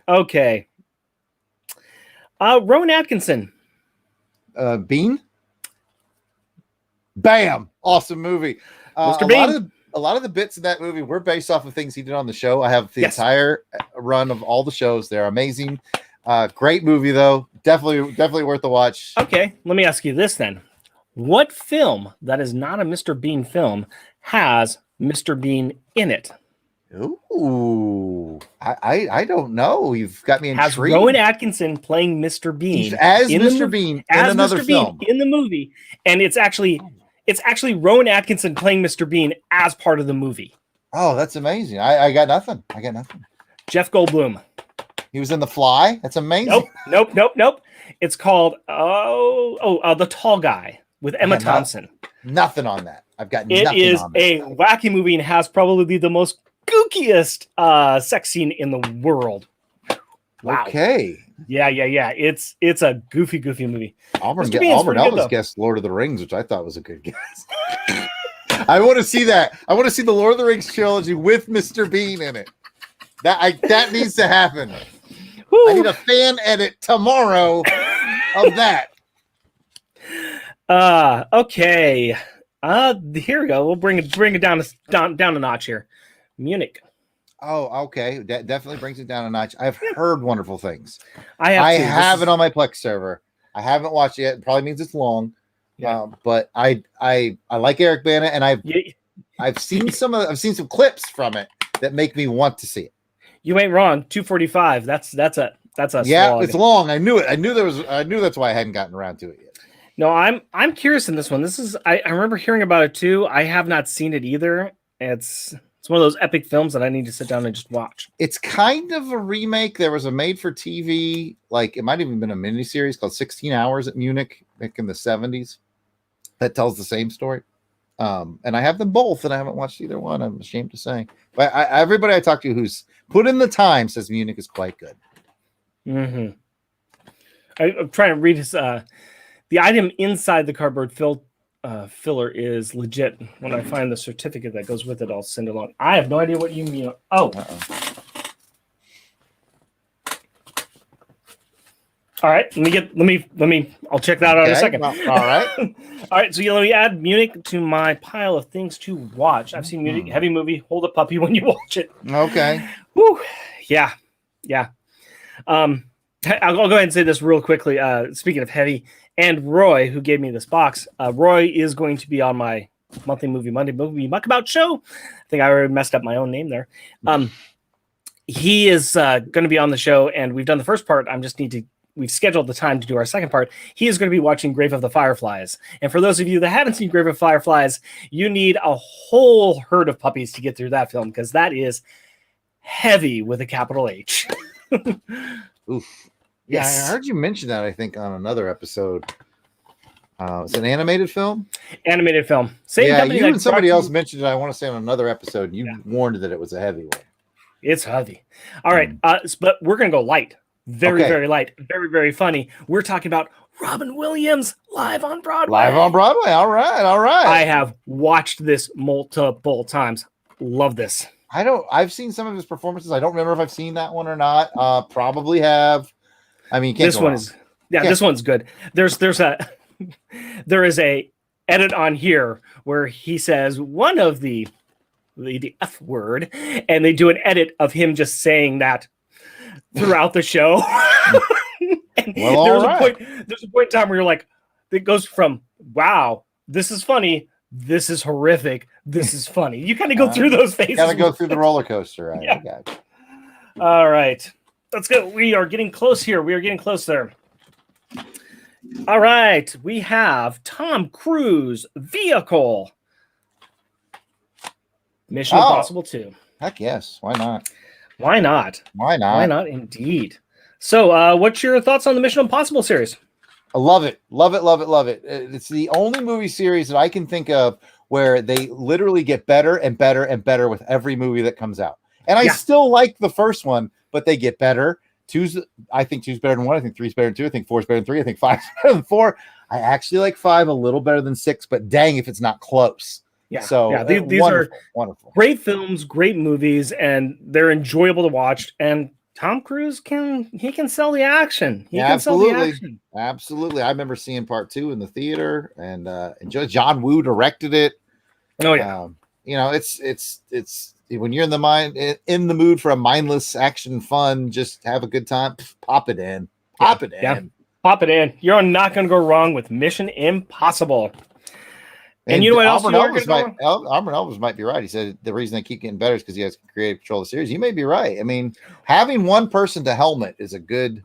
Okay. Rowan Atkinson. Bean. Bam! Awesome movie. Mr. Bean. A a lot of the bits in that movie were based off of things he did on the show. I have the entire run of all the shows. They're amazing. Great movie though. Definitely worth the watch. Okay, let me ask you this then. What film that is not a Mr. Bean film has Mr. Bean in it? Ooh, I don't know. You've got me intrigued. Has Rowan Atkinson playing Mr. Bean as Mr. Bean in another film in the movie, and it's actually Rowan Atkinson playing Mr. Bean as part of the movie. Oh, that's amazing. I got nothing. Jeff Goldblum. He was in The Fly. That's amazing. Nope. It's called The Tall Guy with Emma Thompson. Nothing on that. I've got it nothing is on that. A wacky movie and has probably the most gookiest sex scene in the world. Wow. Okay. Yeah. It's a goofy movie. Auburn Elvis guessed Lord of the Rings, which I thought was a good guess. I want to see that. I want to see the Lord of the Rings trilogy with Mr. Bean in it. That needs to happen. Woo. I need a fan edit tomorrow of that. Okay. Here we go. We'll bring it down a notch here. Munich. Oh, okay. That definitely brings it down a notch. I've heard wonderful things. I have it on my Plex server. I haven't watched it yet. It probably means it's long. Yeah. But I like Eric Bana, and I've seen some clips from it that make me want to see it. You ain't wrong. 245. That's a slog. It's long. I knew it. I knew that's why I hadn't gotten around to it yet. No, I'm curious in this one. This is I remember hearing about it too. I have not seen it either. It's one of those epic films that I need to sit down and just watch. It's kind of a remake. There was a made-for-TV, like it might have even been a miniseries called 16 Hours at Munich back in the 70s that tells the same story. And I have them both, and I haven't watched either one. I'm ashamed to say. But everybody I talk to who's put in the time says Munich is quite good. Mm-hmm. I'm trying to read his... the item inside the cardboard filler is legit. When I find the certificate that goes with it, I'll send it along. I have no idea what you mean. Oh. All right. Let me. I'll check that out in a second. Well, all right. All right. So let me add Munich to my pile of things to watch. I've seen Munich, heavy movie. Hold a puppy when you watch it. Okay. Woo. Yeah. I'll go ahead and say this real quickly. Speaking of heavy, and Roy, who gave me this box, Roy is going to be on my Monday Movie Muckabout show. I think I already messed up my own name there. He is going to be on the show, and we've done the first part. We've scheduled the time to do our second part. He is going to be watching Grave of the Fireflies. And for those of you that haven't seen Grave of the Fireflies, you need a whole herd of puppies to get through that film, because that is heavy with a capital H. Oof. Yeah, yes. I heard you mention that, I think, on another episode. It's an animated film? Animated film. Same company. You and somebody else mentioned it, I want to say, on another episode. You warned that it was a heavy one. It's heavy. All right. But we're going to go light. Very light. Very, very funny. We're talking about Robin Williams live on Broadway. All right. I have watched this multiple times. Love this. I've seen some of his performances. I don't remember if I've seen that one or not. Probably have. I mean, this one's good. There is a edit on here where he says one of the F word, and they do an edit of him just saying that throughout the show. There's a point in time where you're like, it goes from, wow, this is funny, this is horrific, this is funny. You kind of go through those phases. Gotta go through the roller coaster, right? Yeah. I got you. All right. Let's go. We are getting close here. We are getting close there. All right. We have Tom Cruise vehicle. Mission Impossible 2. Heck yes. Why not? Why not? Why not? Why not indeed? So what's your thoughts on the Mission Impossible series? I love it. Love it. It's the only movie series that I can think of where they literally get better and better and better with every movie that comes out. And I still like the first one, but they get better. I think 2's better than 1. I think 3's better than 2. I think 4's better than 3. I think 5's better than 4. I actually like 5 a little better than 6, but dang if it's not close. Yeah. So these are wonderful. Great films, great movies, and they're enjoyable to watch. And Tom Cruise can sell the action. Absolutely. I remember seeing part 2 in the theater and enjoyed. John Woo directed it. Oh yeah. it's when you're in the mood for a mindless action fun, just have a good time. Pop it in. Pop it in. Yeah. Pop it in. You're not going to go wrong with Mission Impossible. And you know what else you are going to go wrong? Armin Elvis might be right. He said the reason they keep getting better is because he has creative control of the series. You may be right. I mean, having one person to helmet is a good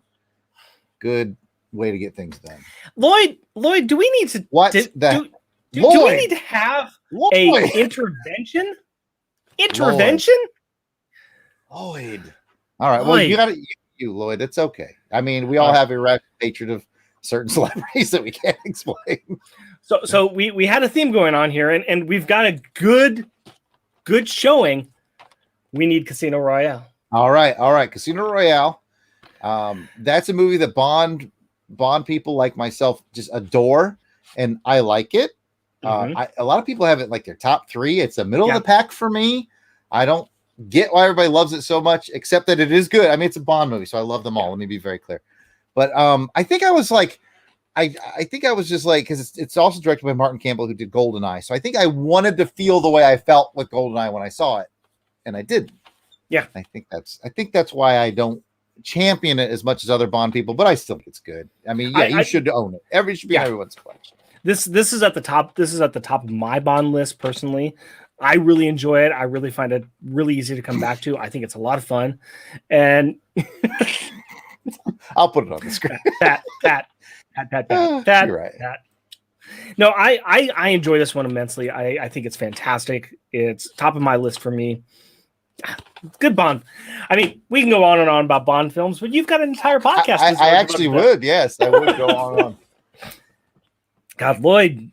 way to get things done. Lloyd, do we need to do we need to have a intervention? Intervention? Lloyd. All right. Well, you got to Lloyd. It's okay. I mean, we all have irrational hatred of certain celebrities that we can't explain. So we had a theme going on here, and we've got a good showing. We need Casino Royale. All right. Casino Royale. That's a movie that Bond people like myself just adore, and I like it. A lot of people have it like their top 3. It's a middle of the pack for me. I don't get why everybody loves it so much, except that it is good. I mean, it's a Bond movie, so I love them all. Let me be very clear. But I think I was like, I think I was just like, because it's also directed by Martin Campbell, who did GoldenEye. So I think I wanted to feel the way I felt with GoldenEye when I saw it, and I did. Yeah, I think that's why I don't champion it as much as other Bond people, but I still think it's good. I mean, you should own it. It should be in everyone's collection. This is at the top. This is at the top of my Bond list personally. I really enjoy it. I really find it really easy to come back to. I think it's a lot of fun, and I'll put it on the screen. Pat. You're right. Pat. No, I enjoy this one immensely. I think it's fantastic. It's top of my list for me. Good Bond. I mean, we can go on and on about Bond films, but you've got an entire podcast. I actually would. Yes, I would go on and on. God, Lloyd.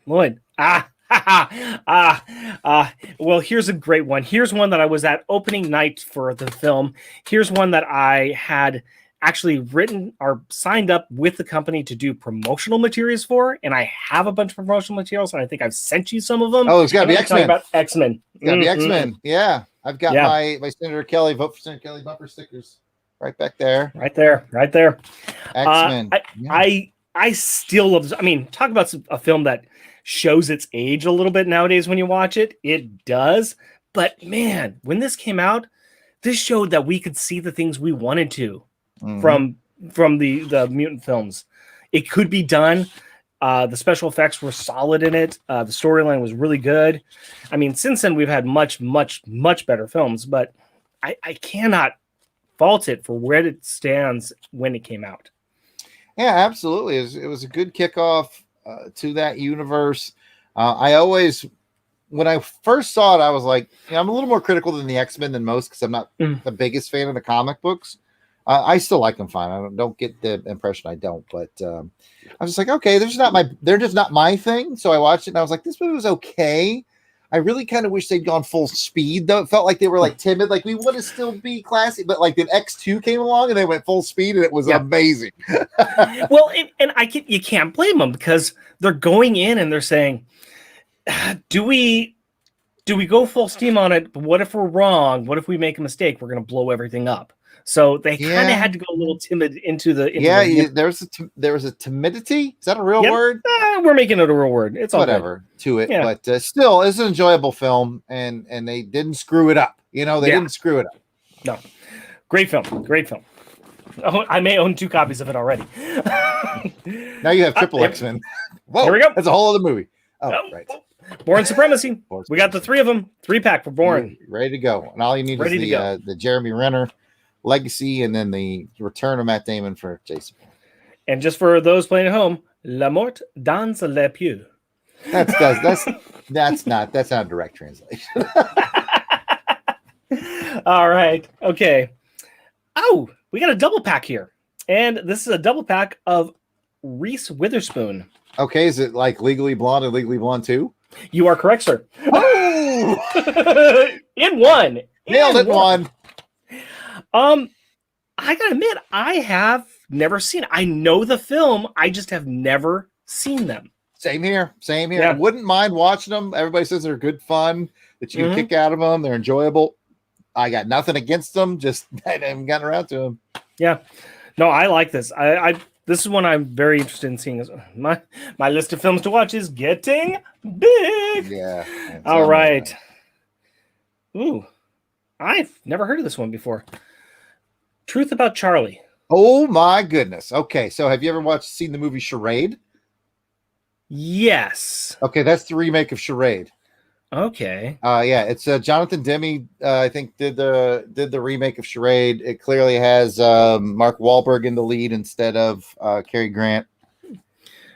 Well, here's a great one. Here's one that I was at opening night for the film. Here's one that I had actually written or signed up with the company to do promotional materials for, and I have a bunch of promotional materials, and I think I've sent you some of them. Oh, it's got to be X-Men. About X-Men. It's got to be X-Men. Yeah, I've got my Senator Kelly vote for Senator Kelly bumper stickers right back there. Right there. X-Men. I still love. I mean, talk about a film that shows its age a little bit nowadays when you watch it. It does, but man, when this came out, this showed that we could see the things we wanted to. From the mutant films. It could be done. The special effects were solid in it. The storyline was really good. I mean, since then we've had much better films, but I cannot fault it for where it stands when it came out. Yeah, absolutely. It was a good kickoff to that universe. I always, when I first saw it, I was like, I'm a little more critical than the X-Men than most because I'm not the biggest fan of the comic books. I still like them fine. I don't get the impression I don't, but I was just like, okay, they're just not my thing. So I watched it and I was like, this movie was okay. I really kind of wish they'd gone full speed though. It felt like they were like timid, like we want to still be classy, but like then X2 came along and they went full speed and it was amazing. Well, you can't blame them because they're going in and they're saying, do we go full steam on it? But what if we're wrong? What if we make a mistake? We're going to blow everything up. So they kind of had to go a little timid into the. There was a timidity. Is that a real word? We're making it a real word. It's all whatever to it, but still, it's an enjoyable film, and they didn't screw it up. They didn't screw it up. No, great film. Oh, I may own 2 copies of it already. Now you have triple X-Men. Whoa, here we go. That's a whole other movie. Oh, right. Bourne Supremacy. We got the 3 of them. 3-pack for Bourne. Ready to go. And all you need is the Jeremy Renner legacy and then the return of Matt Damon for Jason. And just for those playing at home, La Mort dans les pieux. That's not a direct translation. All right. Okay. Oh, we got a double pack here. And this is a double pack of Reese Witherspoon. Okay, is it like Legally Blonde and Legally Blonde 2? You are correct, sir. Oh! In one. Nailed it, one. I gotta admit, I have never seen it. I know the film, I just have never seen them. Same here. Yeah. I wouldn't mind watching them. Everybody says they're good fun, that you can kick out of them. They're enjoyable. I got nothing against them, just I haven't gotten around to them. Yeah. No, I like this. This is one I'm very interested in seeing. My list of films to watch is getting big. Yeah. All right. Ooh, I've never heard of this one before. Truth About Charlie. Oh my goodness. Okay, so have you ever seen the movie Charade? Yes. Okay, that's the remake of Charade. Okay. Yeah, it's Jonathan Demme. I think did the remake of Charade. It clearly has Mark Wahlberg in the lead instead of Cary Grant.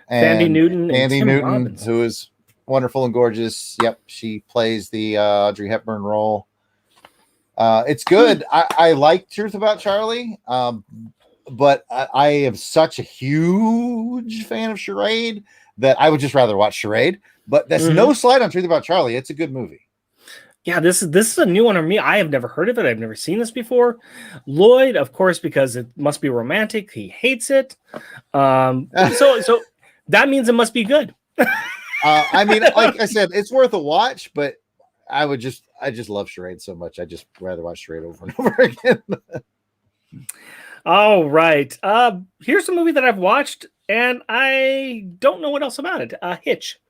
And Thandie Newton and Thandie Tim Newton, Robbins. who is wonderful and gorgeous. Yep, she plays the Audrey Hepburn role. It's good. I like Truth About Charlie, but I am such a huge fan of Charade that I would just rather watch Charade. But that's no slight on Truth About Charlie. It's a good movie. Yeah, this is a new one on me. I have never heard of it. I've never seen this before. Lloyd, of course, because it must be romantic. He hates it. So that means it must be good. I mean, like I said, it's worth a watch, but I just love Charade so much. I just rather watch Charade over and over again. All right. Here's a movie that I've watched, and I don't know what else about it. Hitch.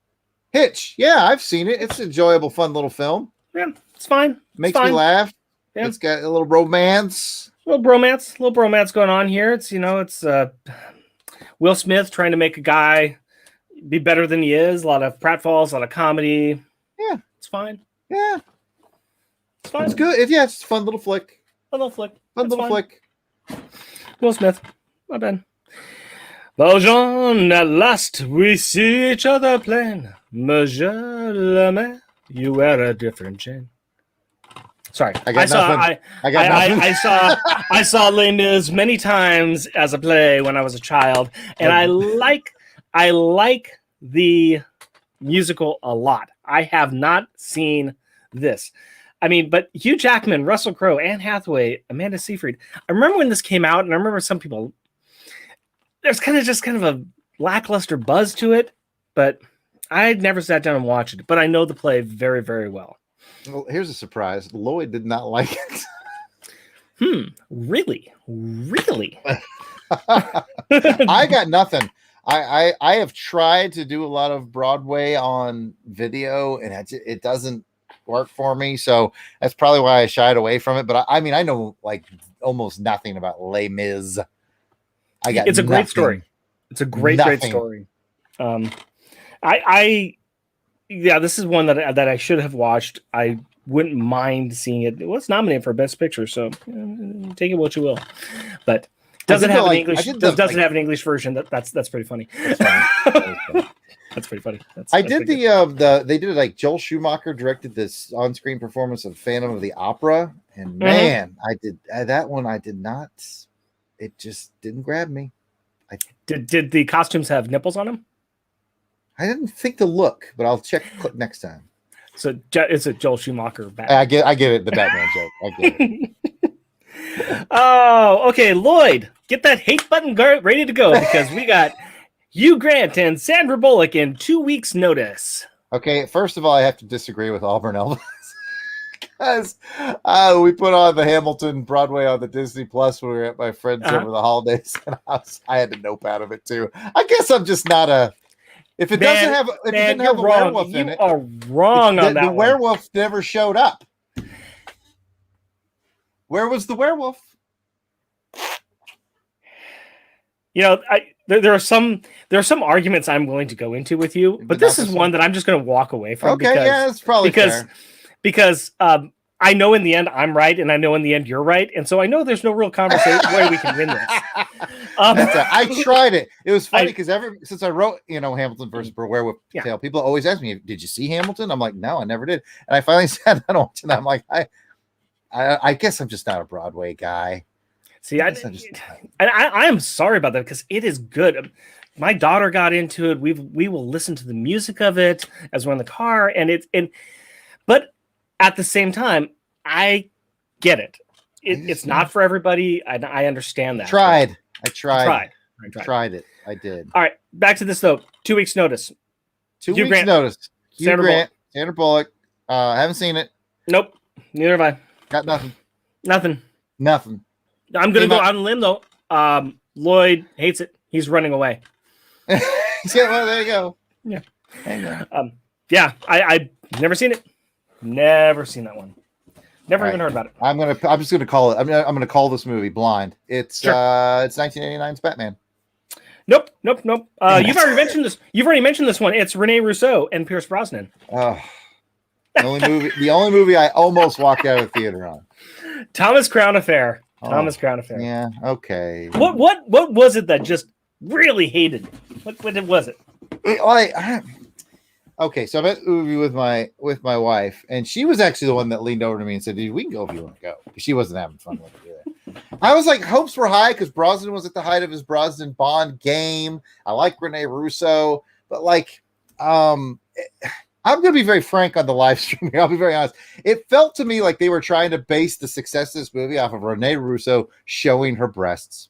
Hitch. Yeah, I've seen it. It's an enjoyable, fun little film. Yeah, it's fine. Makes me laugh. Yeah. It's got a little romance. A little bromance going on here. It's Will Smith trying to make a guy be better than he is. A lot of pratfalls, a lot of comedy. Yeah, it's fine. Yeah, it's fine. It's good. It's a fun little flick. Fun little flick. Will Smith. My bad. Valjean, at last we see each other plain. Monsieur le Maire, you wear a different chain. Sorry, I saw Les Mis many times as a play when I was a child, and I like the musical a lot. I have not seen this. I mean, but Hugh Jackman, Russell Crowe, Anne Hathaway, Amanda Seyfried. I remember when this came out, and I remember some people. There's kind of a lackluster buzz to it, but I never sat down and watched it. But I know the play very, very well. Well, here's a surprise. Lloyd did not like it. Really? I got nothing. I have tried to do a lot of Broadway on video, and it doesn't work for me. So that's probably why I shied away from it. But I mean, I know like almost nothing about Les Mis. It's a great story. It's a great story. This is one that I should have watched. I wouldn't mind seeing it. It was nominated for Best Picture, so take it what you will. But doesn't have an English. Doesn't have an English version. That's pretty funny. That's pretty funny. I did they did it like Joel Schumacher directed this on-screen performance of Phantom of the Opera, and man, I did that one. I did not. It just didn't grab me. Did the costumes have nipples on them? I didn't think to look, but I'll check next time. So it's a Joel Schumacher Batman. I get it. The Batman joke. I get it. Oh, okay. Lloyd, get that hate button ready to go because we got Hugh Grant and Sandra Bullock in 2 weeks' notice. Okay. First of all, I have to disagree with Auburn Elvis because we put on the Hamilton Broadway on the Disney Plus when we were at my friend's over the holidays, and I had to nope out of it too. I guess I'm just not a. If it doesn't have, if it didn't have a werewolf in it, you are wrong on that. The werewolf never showed up. Where was the werewolf? There are some arguments I'm willing to go into with you, but this is one that I'm just going to walk away from. Okay, it's probably fair. Because I know in the end I'm right, and I know in the end you're right, and so I know there's no real conversation way we can win this. I tried it. It was funny because since I wrote, Hamilton versus Werewolf Tale, people always ask me, "Did you see Hamilton?" I'm like, "No, I never did." And I finally sat down and watched it. I'm like, I guess I'm just not a Broadway guy. See, I am sorry about that because it is good. My daughter got into it. We will listen to the music of it as we're in the car, but at the same time, I get it. It's not for everybody. I understand that. I tried it. I did. All right, back to this though. 2 weeks notice. 2 weeks notice. Hugh Grant, Sandra Bullock. Haven't seen it. Nope. Neither have I. Got nothing. Nothing. I'm gonna go out on a limb though. Lloyd hates it. He's running away. Yeah, well, there you go. Yeah. I never seen it. Never seen that one. Never even heard about it. I'm just gonna call it. I'm gonna call this movie Blind. It's Sure. It's 1989's Batman. Nope. You've already mentioned this. You've already mentioned this one. It's Rene Russo and Pierce Brosnan. Oh, the only movie I almost walked out of the theater on. Thomas Crown Affair. Crown Affair. Yeah. Okay. What was it that just really hated? What was it? Okay, so I'm at the movie with my wife, and she was actually the one that leaned over to me and said, "Dude, we can go if you want to go." She wasn't having fun with it either. I was like, hopes were high because Brosnan was at the height of his Brosnan Bond game. I like Rene Russo, but like, I'm going to be very frank on the live stream here. I'll be very honest. It felt to me like they were trying to base the success of this movie off of Rene Russo showing her breasts.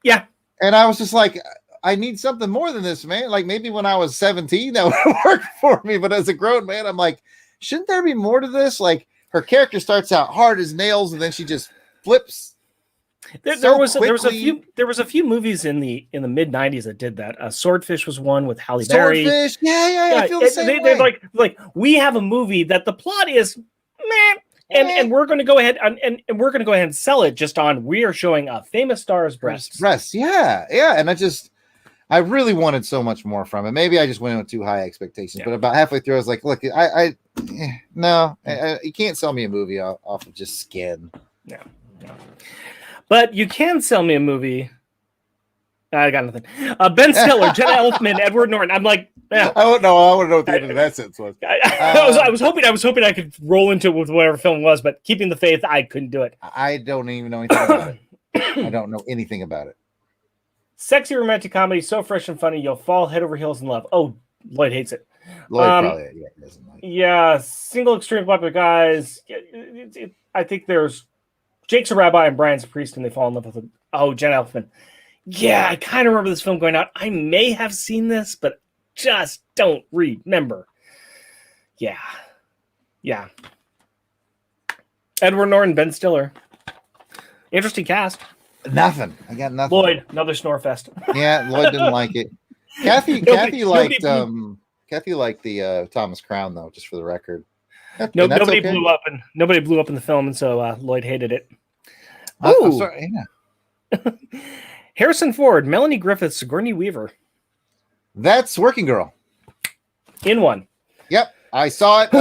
Yeah. And I was just like, I need something more than this, man. Like maybe when I was 17, that would have worked for me. But as a grown man, I'm like, shouldn't there be more to this? Like her character starts out hard as nails and then she just flips. There was a few movies in the mid 90s that did that. Swordfish was one with Halle Berry. Swordfish, yeah. I feel the same way. They're like we have a movie that the plot is meh, and we're going to go ahead and we're going to go ahead and sell it just on we are showing a famous star's breasts. Yeah. And I really wanted so much more from it. Maybe I just went in with too high expectations, but about halfway through, I was like, look, no, you can't sell me a movie off of just skin. No. But you can sell me a movie. I got nothing. Ben Stiller, Jenna Elfman, Edward Norton. I'm like, yeah. I want to know what the end of that sentence was. I was hoping I could roll into it with whatever film it was, but keeping the faith, I couldn't do it. I don't even know anything about it. I don't know anything about it. Sexy romantic comedy, so fresh and funny, you'll fall head over heels in love. Oh, Lloyd hates it. Lloyd probably doesn't like it. Yeah, single extreme popular guys. I think there's Jake's a rabbi and Brian's a priest, and they fall in love with him. Oh, Jenna Elfman. Yeah, I kind of remember this film going out. I may have seen this, but just don't remember. Yeah. Edward Norton, Ben Stiller. Interesting cast. Nothing. I got nothing. Lloyd, another snore fest. Yeah, Lloyd didn't like it. Kathy liked the Thomas Crown though, just for the record. Nobody blew up in the film, and so Lloyd hated it. Oh, sorry. Yeah. Harrison Ford, Melanie Griffith, Sigourney Weaver. That's Working Girl. In one. Yep, I saw it.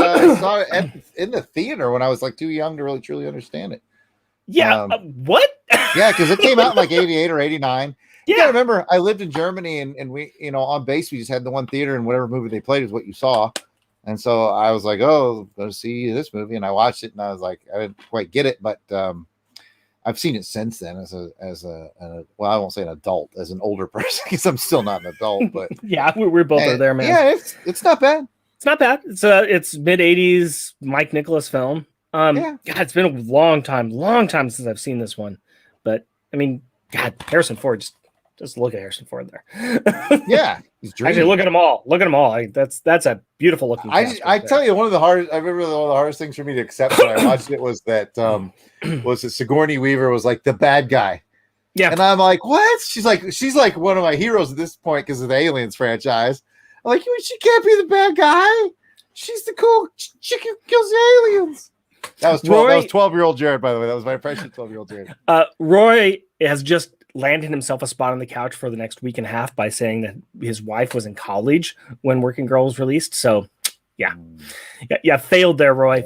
In the theater when I was like too young to really truly understand it. Yeah. What? Yeah, because it came out in like 88 or 89. Yeah. I remember I lived in Germany and we, on base, we just had the one theater and whatever movie they played is what you saw. And so I was like, oh, go see this movie. And I watched it and I was like, I didn't quite get it, but I've seen it since then as I won't say an adult, as an older person, because I'm still not an adult, but yeah, we're both are there, man. Yeah, it's not bad. It's not bad. It's mid 80s Mike Nicholas film. God, it's been a long time since I've seen this one. But I mean, God, Harrison Ford, just look at Harrison Ford there. Yeah, he's dreamy. Actually, look at them all. That's a beautiful looking. I tell you, one of the hardest things for me to accept when I watched it was that Sigourney Weaver was like the bad guy. Yeah, and I'm like, what? She's like one of my heroes at this point because of the Aliens franchise. I'm like, she can't be the bad guy. She's the cool chick who kills the aliens. That was 12. That was 12-year-old Jarrod, by the way. That was my impression of 12-year-old Jarrod. Roy has just landed himself a spot on the couch for the next week and a half by saying that his wife was in college when Working Girl was released. So, yeah, failed there, Roy.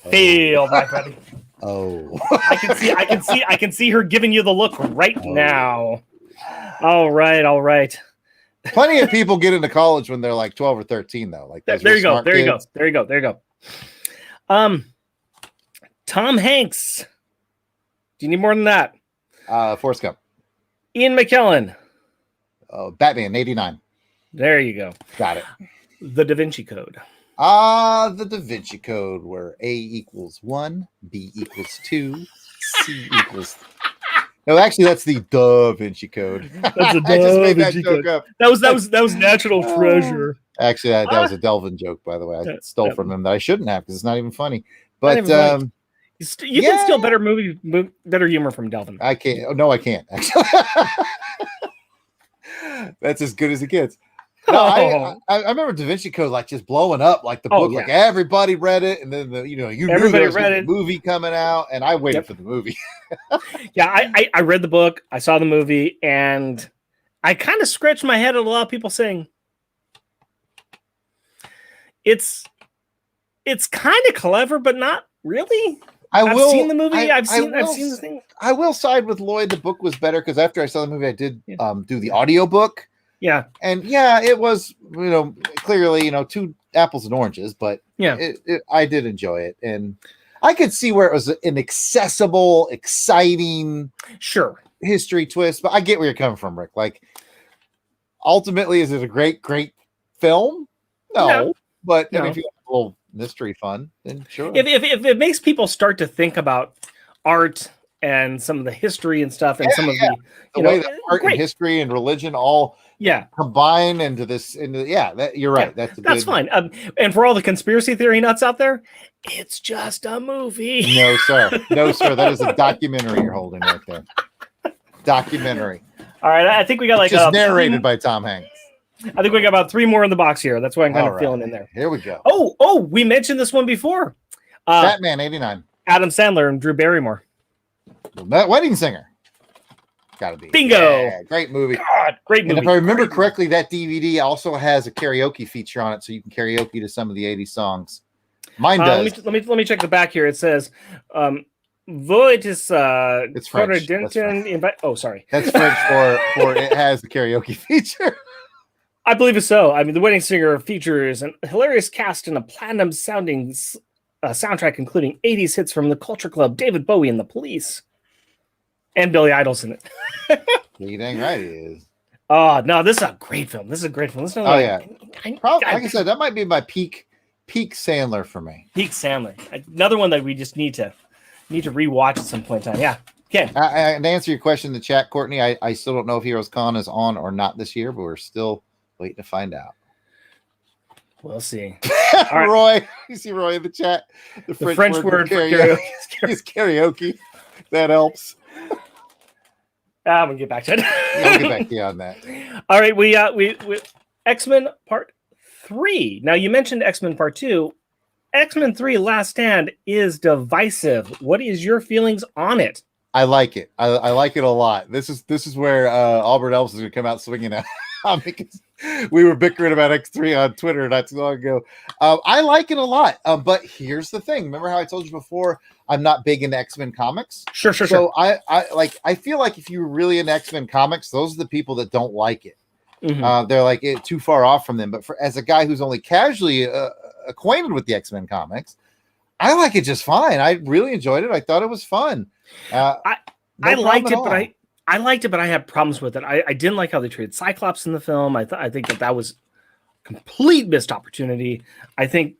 Failed, my buddy. Oh, I can see her giving you the look right now. All right. Plenty of people get into college when they're like 12 or 13, though. Like there you go. Tom Hanks. Do you need more than that? Forrest Gump. Ian McKellen. Batman, 89. There you go. Got it. The Da Vinci Code. The Da Vinci Code, where A equals 1, B equals 2, C equals... No, actually, that's the Da Vinci Code. That's a I just made that joke up. That was National Treasure. Actually, that was a Delvin joke, by the way. I stole from him that I shouldn't have because it's not even funny. But you can steal better humor from Delvin. I can't. No, I can't. Actually, that's as good as it gets. No, I remember Da Vinci Code like just blowing up like the book, like everybody read it, and then everybody read it. Movie coming out, and I waited for the movie. Yeah, I read the book, I saw the movie, and I kind of scratched my head at a lot of people saying it's kind of clever, but not really. I've seen the movie. I've seen the thing. I will side with Lloyd. The book was better because after I saw the movie, I did do the audiobook. Yeah. And it was, clearly, two apples and oranges, but I did enjoy it. And I could see where it was an accessible, exciting history twist, but I get where you're coming from, Rick. Like, ultimately, is it a great, great film? No. But if you have a little mystery fun, then sure. If it makes people start to think about art and some of the history and stuff, and some of the way that art and history and religion all combine into this, you're right. That's fine. And for all the conspiracy theory nuts out there, it's just a movie. No, sir. That is a documentary you're holding right there. Documentary. All right, I think we got like just narrated by Tom Hanks. I think we got about 3 more in the box here. That's why I'm kind of feeling in there. Here we go. Oh, we mentioned this one before. Batman 89. Adam Sandler and Drew Barrymore. That Wedding Singer. Gotta be. Bingo. Yeah, great movie. God, great movie. And if I remember correctly, that DVD also has a karaoke feature on it, so you can karaoke to some of the 80s songs. Mine does. Let me check the back here. It says, Void is it's French. Oh, sorry. That's French for it has the karaoke feature. I believe it's so. I mean, The Wedding Singer features an hilarious cast and a platinum-sounding soundtrack, including 80s hits from The Culture Club, David Bowie, and The Police. And Billy Idol's in it. You dang right he is. Oh, no, this is a great film. Like I said, that might be my peak Sandler for me. Peak Sandler. Another one that we just need to rewatch at some point in time. Yeah. Okay. To answer your question in the chat, Courtney, I still don't know if Heroes Con is on or not this year, but we're still waiting to find out. We'll see. Right. Roy, you see Roy in the chat. The French word for karaoke is karaoke. That helps. I'm gonna get back to it. I'll get back to you on that. All right, we X-Men Part 3. Now you mentioned X-Men Part 2. X-Men 3 Last Stand is divisive. What is your feelings on it? I like it. I like it a lot. This is where Albert Ellis is gonna come out swinging out. Because we were bickering about X3 on Twitter not too long ago. I like it a lot. But here's the thing. Remember how I told you before, I'm not big into X-Men comics? Sure. So I feel like if you're really into X-Men comics, those are the people that don't like it. Mm-hmm. They're like too far off from them. But as a guy who's only casually acquainted with the X-Men comics, I like it just fine. I really enjoyed it. I thought it was fun. I liked it, but I liked it, but I had problems with it. I didn't like how they treated Cyclops in the film. I think that was complete missed opportunity. I think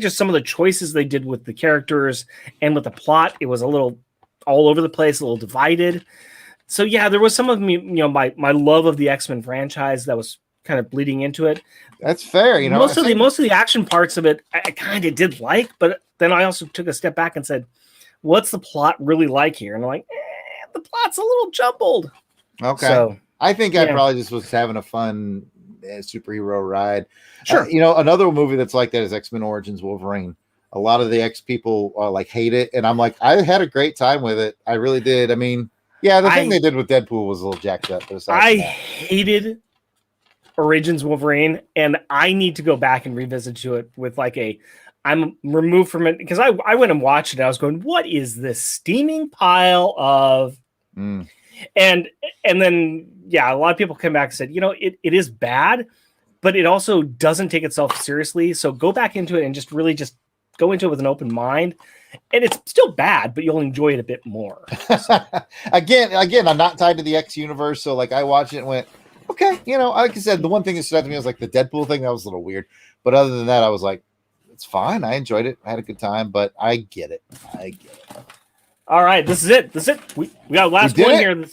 just some of the choices they did with the characters and with the plot, it was a little all over the place, a little divided. So yeah, there was some of me, my love of the X-Men franchise that was kind of bleeding into it. That's fair. Most of the action parts of it, I kind of did like, but then I also took a step back and said, what's the plot really like here? And I'm like, the plot's a little jumbled. Okay. So I think I probably just was having a fun superhero ride. Sure. Another movie that's like that is X-Men Origins Wolverine. A lot of the X people hate it. And I'm like, I had a great time with it. I really did. I mean, yeah, the thing they did with Deadpool was a little jacked up. But I hated Origins Wolverine, and I need to go back and revisit to it with I'm removed from it because I went and watched it. I was going, what is this steaming pile of, and then, a lot of people come back and said, it is bad, but it also doesn't take itself seriously. So go back into it and just really just go into it with an open mind. And it's still bad, but you'll enjoy it a bit more. So. Again, I'm not tied to the X universe. So I watched it and went, okay. Like I said, the one thing that stood out to me was the Deadpool thing. That was a little weird. But other than that, I was like, it's fine. I enjoyed it. I had a good time, but I get it. All right. This is it. We got last one here.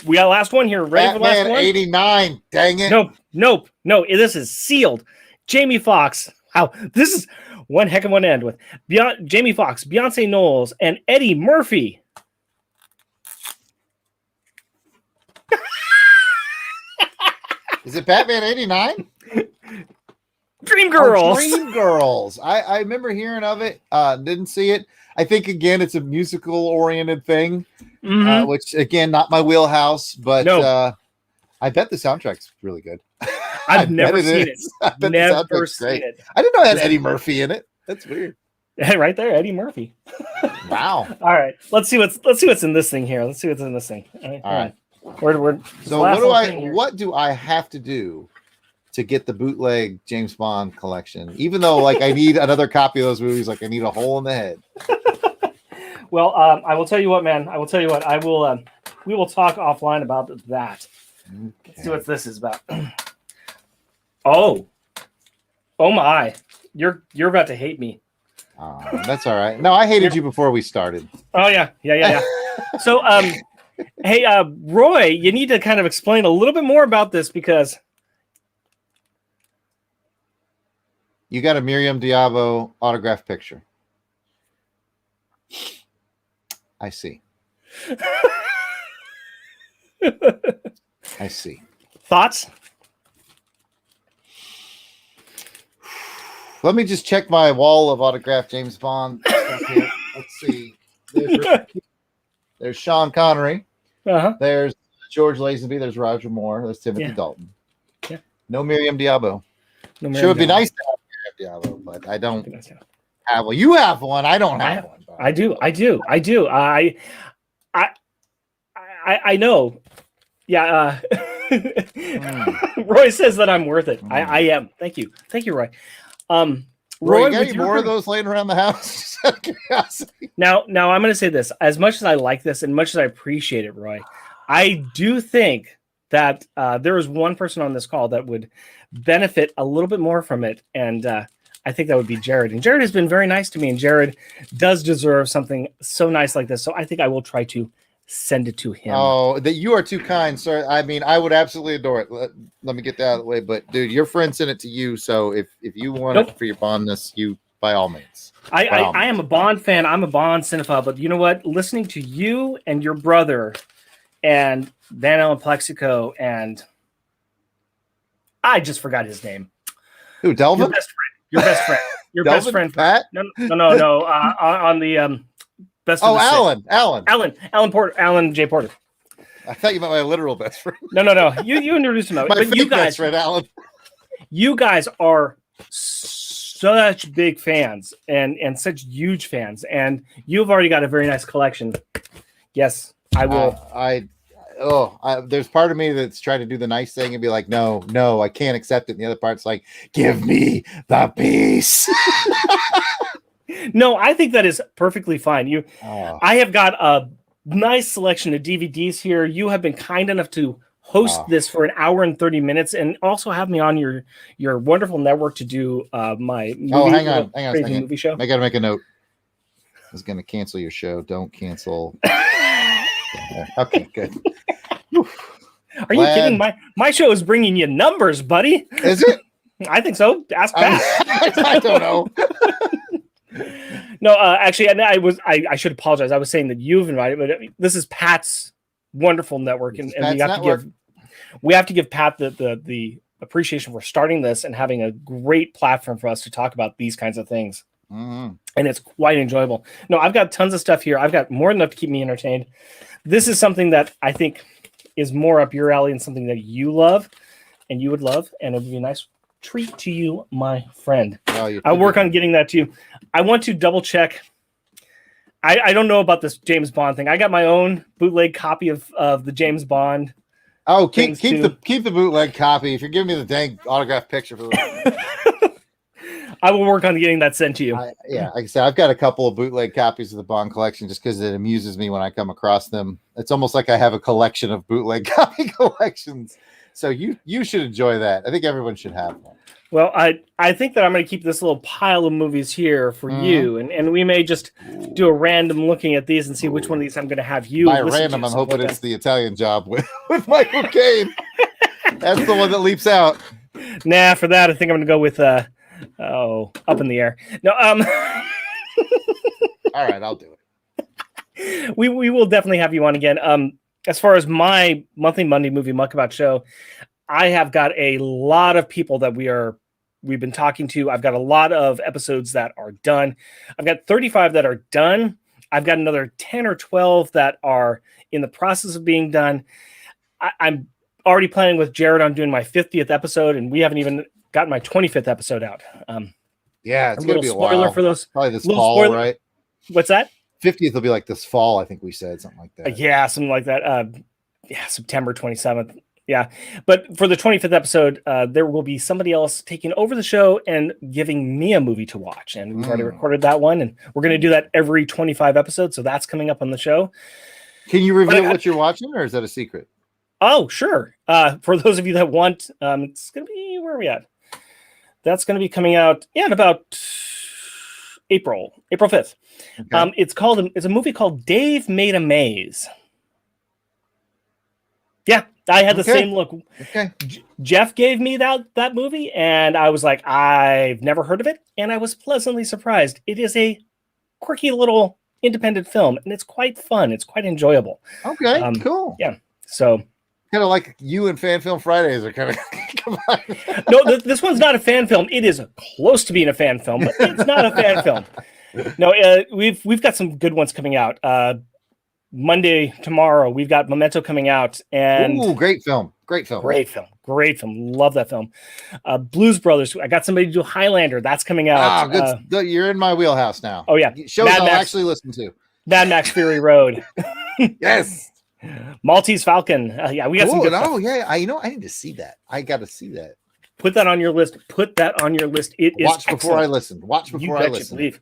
We got last one here. Ready for the last one? 89. Dang it. Nope. No, this is sealed. Jamie Foxx. Wow. This is one heck of one end with Jamie Foxx, Beyonce Knowles, and Eddie Murphy. Is it Batman 89? Dreamgirls. Dreamgirls. I remember hearing of it. Didn't see it. I think again it's a musical oriented thing, which again not my wheelhouse. But I bet the soundtrack's really good. I've never seen it. Never seen it. I didn't know it had Eddie Murphy in it. That's weird. Right there, Eddie Murphy. Wow. All right, let's see what's in this thing here. Let's see what's in this thing. All right. So what do I have to do to get the bootleg James Bond collection? Even though like I need another copy of those movies, like I need a hole in the head. Well, I will tell you what, man. I will tell you what. We will talk offline about that. Okay. Let's see what this is about. Oh my! You're about to hate me. That's all right. No, I hated you before we started. Oh yeah. So, hey, Roy, you need to kind of explain a little bit more about this because you got a Miriam Diabo autograph picture. I see. I see. Thoughts? Let me just check my wall of autographed James Bond stuff here. Let's see. There's Sean Connery. There's George Lazenby. There's Roger Moore. There's Timothy Dalton. Yeah. No Miriam Diabo. Sure, would be nice to have Miriam Diabo, but I don't have one. You have one. I don't have one. I do. I know. Yeah. Roy says that I'm worth it. I am. Thank you, Roy. Roy, you got any more of those laying around the house? Just out of curiosity. Now I'm going to say this. As much as I like this and much as I appreciate it, Roy, I do think that there is one person on this call that would benefit a little bit more from it, and I think that would be Jarrod. And Jarrod has been very nice to me, and Jarrod does deserve something so nice like this. So I think I will try to send it to him. Oh, that you are too kind, sir. I mean, I would absolutely adore it. Let me get that out of the way. But dude, your friend sent it to you, so if you want it for your Bondness, you by all means. I am a Bond fan. I'm a Bond cinephile. But you know what? Listening to you and your brother and Van Allen Plexico and I just forgot his name. Who? Delvin? Your best friend. Your best friend. Pat? No. On the best. Oh, of Alan. Alan Porter. Alan J. Porter. I thought you meant my literal best friend. No. You introduced him. My fake best friend, Alan. You guys are such big fans and such huge fans, and you've already got a very nice collection. Yes, I will. There's part of me that's trying to do the nice thing and be like, no, I can't accept it. And the other part's like, give me the piece. No, I think that is perfectly fine. I have got a nice selection of DVDs here. You have been kind enough to host this for an hour and 30 minutes and also have me on your wonderful network to do my movie, hang on a second. Movie show. I got to make a note. I was going to cancel your show. Don't cancel. Okay, good. Are you kidding? My show is bringing you numbers, buddy. Is it? I think so. Ask Pat. I don't know. No, actually, I should apologize. I was saying that you've invited, but this is Pat's wonderful network, and we have to give Pat the appreciation for starting this and having a great platform for us to talk about these kinds of things. Mm-hmm. And it's quite enjoyable. No, I've got tons of stuff here. I've got more than enough to keep me entertained. This is something that I think is more up your alley and something that you love and you would love, and it would be a nice treat to you, my friend. I'll work on getting that to you. I want to double check. I don't know about this James Bond thing. I got my own bootleg copy of the James Bond. Oh, keep the bootleg copy. If you're giving me the dang autograph picture for the I will work on getting that sent to you. Like I said, I've got a couple of bootleg copies of the Bond collection just because it amuses me when I come across them. It's almost like I have a collection of bootleg copy collections. So you should enjoy that. I think everyone should have one. Well, I think that I'm going to keep this little pile of movies here for you, and we may just do a random looking at these and see which one of these I'm going to have you. By random, I'm hoping it's the Italian Job with Michael Caine. That's the one that leaps out. Nah, for that, I think I'm going to go with Up in the Air. No, All right, I'll do it. We will definitely have you on again. As far as my monthly Monday movie muckabout show, I have got a lot of people that we are we've been talking to. I've got a lot of episodes that are done. I've got 35 that are done. I've got another 10 or 12 that are in the process of being done. I'm already planning with Jarrod on doing my 50th episode, and we haven't even gotten my 25th episode out. Yeah, it's going to be a spoiler while. for those. Probably this fall, spoiler. Right? What's that? 50th will be like this fall, I think we said, something like that. Yeah, something like that. September 27th. Yeah. But for the 25th episode, there will be somebody else taking over the show and giving me a movie to watch. And we've already recorded that one. And we're going to do that every 25 episodes. So that's coming up on the show. Can you reveal what you're watching, or is that a secret? Oh, sure. For those of you that want, it's going to be, where are we at? That's going to be coming out in about April 5th. Okay. It's a movie called Dave Made a Maze. Yeah, I had the same look. Okay. Jeff gave me that movie, and I was like, I've never heard of it, and I was pleasantly surprised. It is a quirky little independent film, and it's quite fun. It's quite enjoyable. Okay, cool. Yeah, so kind of like you and Fan Film Fridays are kind of combined. No, this one's not a fan film. It is close to being a fan film, but it's not a fan film. No, we've got some good ones coming out. Monday, tomorrow, we've got Memento coming out. And great film. Love that film. Blues Brothers. I got somebody to do Highlander. That's coming out. Good. You're in my wheelhouse now. Oh, yeah. Shows I'll actually listen to. Mad Max Fury Road. Yes. Maltese Falcon. Yeah, we got some good stuff. Yeah. I need to see that. I got to see that. Put that on your list. It is Watch before I listen. Believe.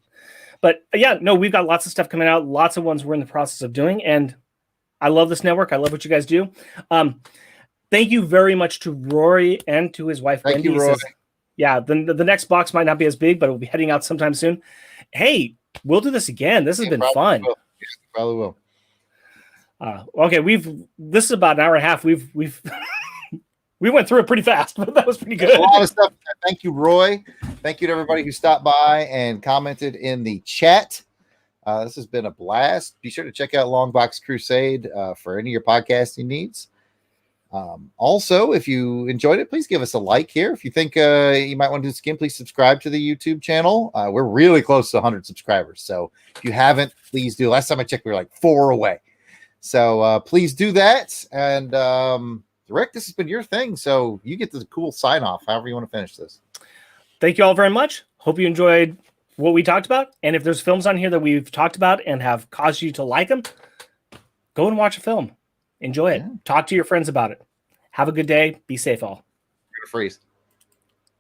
But yeah, no, we've got lots of stuff coming out. Lots of ones we're in the process of doing. And I love this network. I love what you guys do. Thank you very much to Rory and to his wife, Wendy. Thank you, Rory. Yeah, the next box might not be as big, but it will be heading out sometime soon. Hey, we'll do this again. This has been fun. Will. Yeah, probably will. Okay, this is about an hour and a half. We went through it pretty fast, but that was pretty good. A lot of stuff. Thank you, Roy. Thank you to everybody who stopped by and commented in the chat. This has been a blast. Be sure to check out Longbox Crusade for any of your podcasting needs. Also, if you enjoyed it, please give us a like here. If you think you might want to do this again, please subscribe to the YouTube channel. We're really close to 100 subscribers. So if you haven't, please do. Last time I checked, we were like 4 away. So please do that. And Rick, this has been your thing, so you get the cool sign-off, however you want to finish this. Thank you all very much. Hope you enjoyed what we talked about. And if there's films on here that we've talked about and have caused you to like them, go and watch a film. Enjoy it. Talk to your friends about it. Have a good day. Be safe all. You're gonna freeze.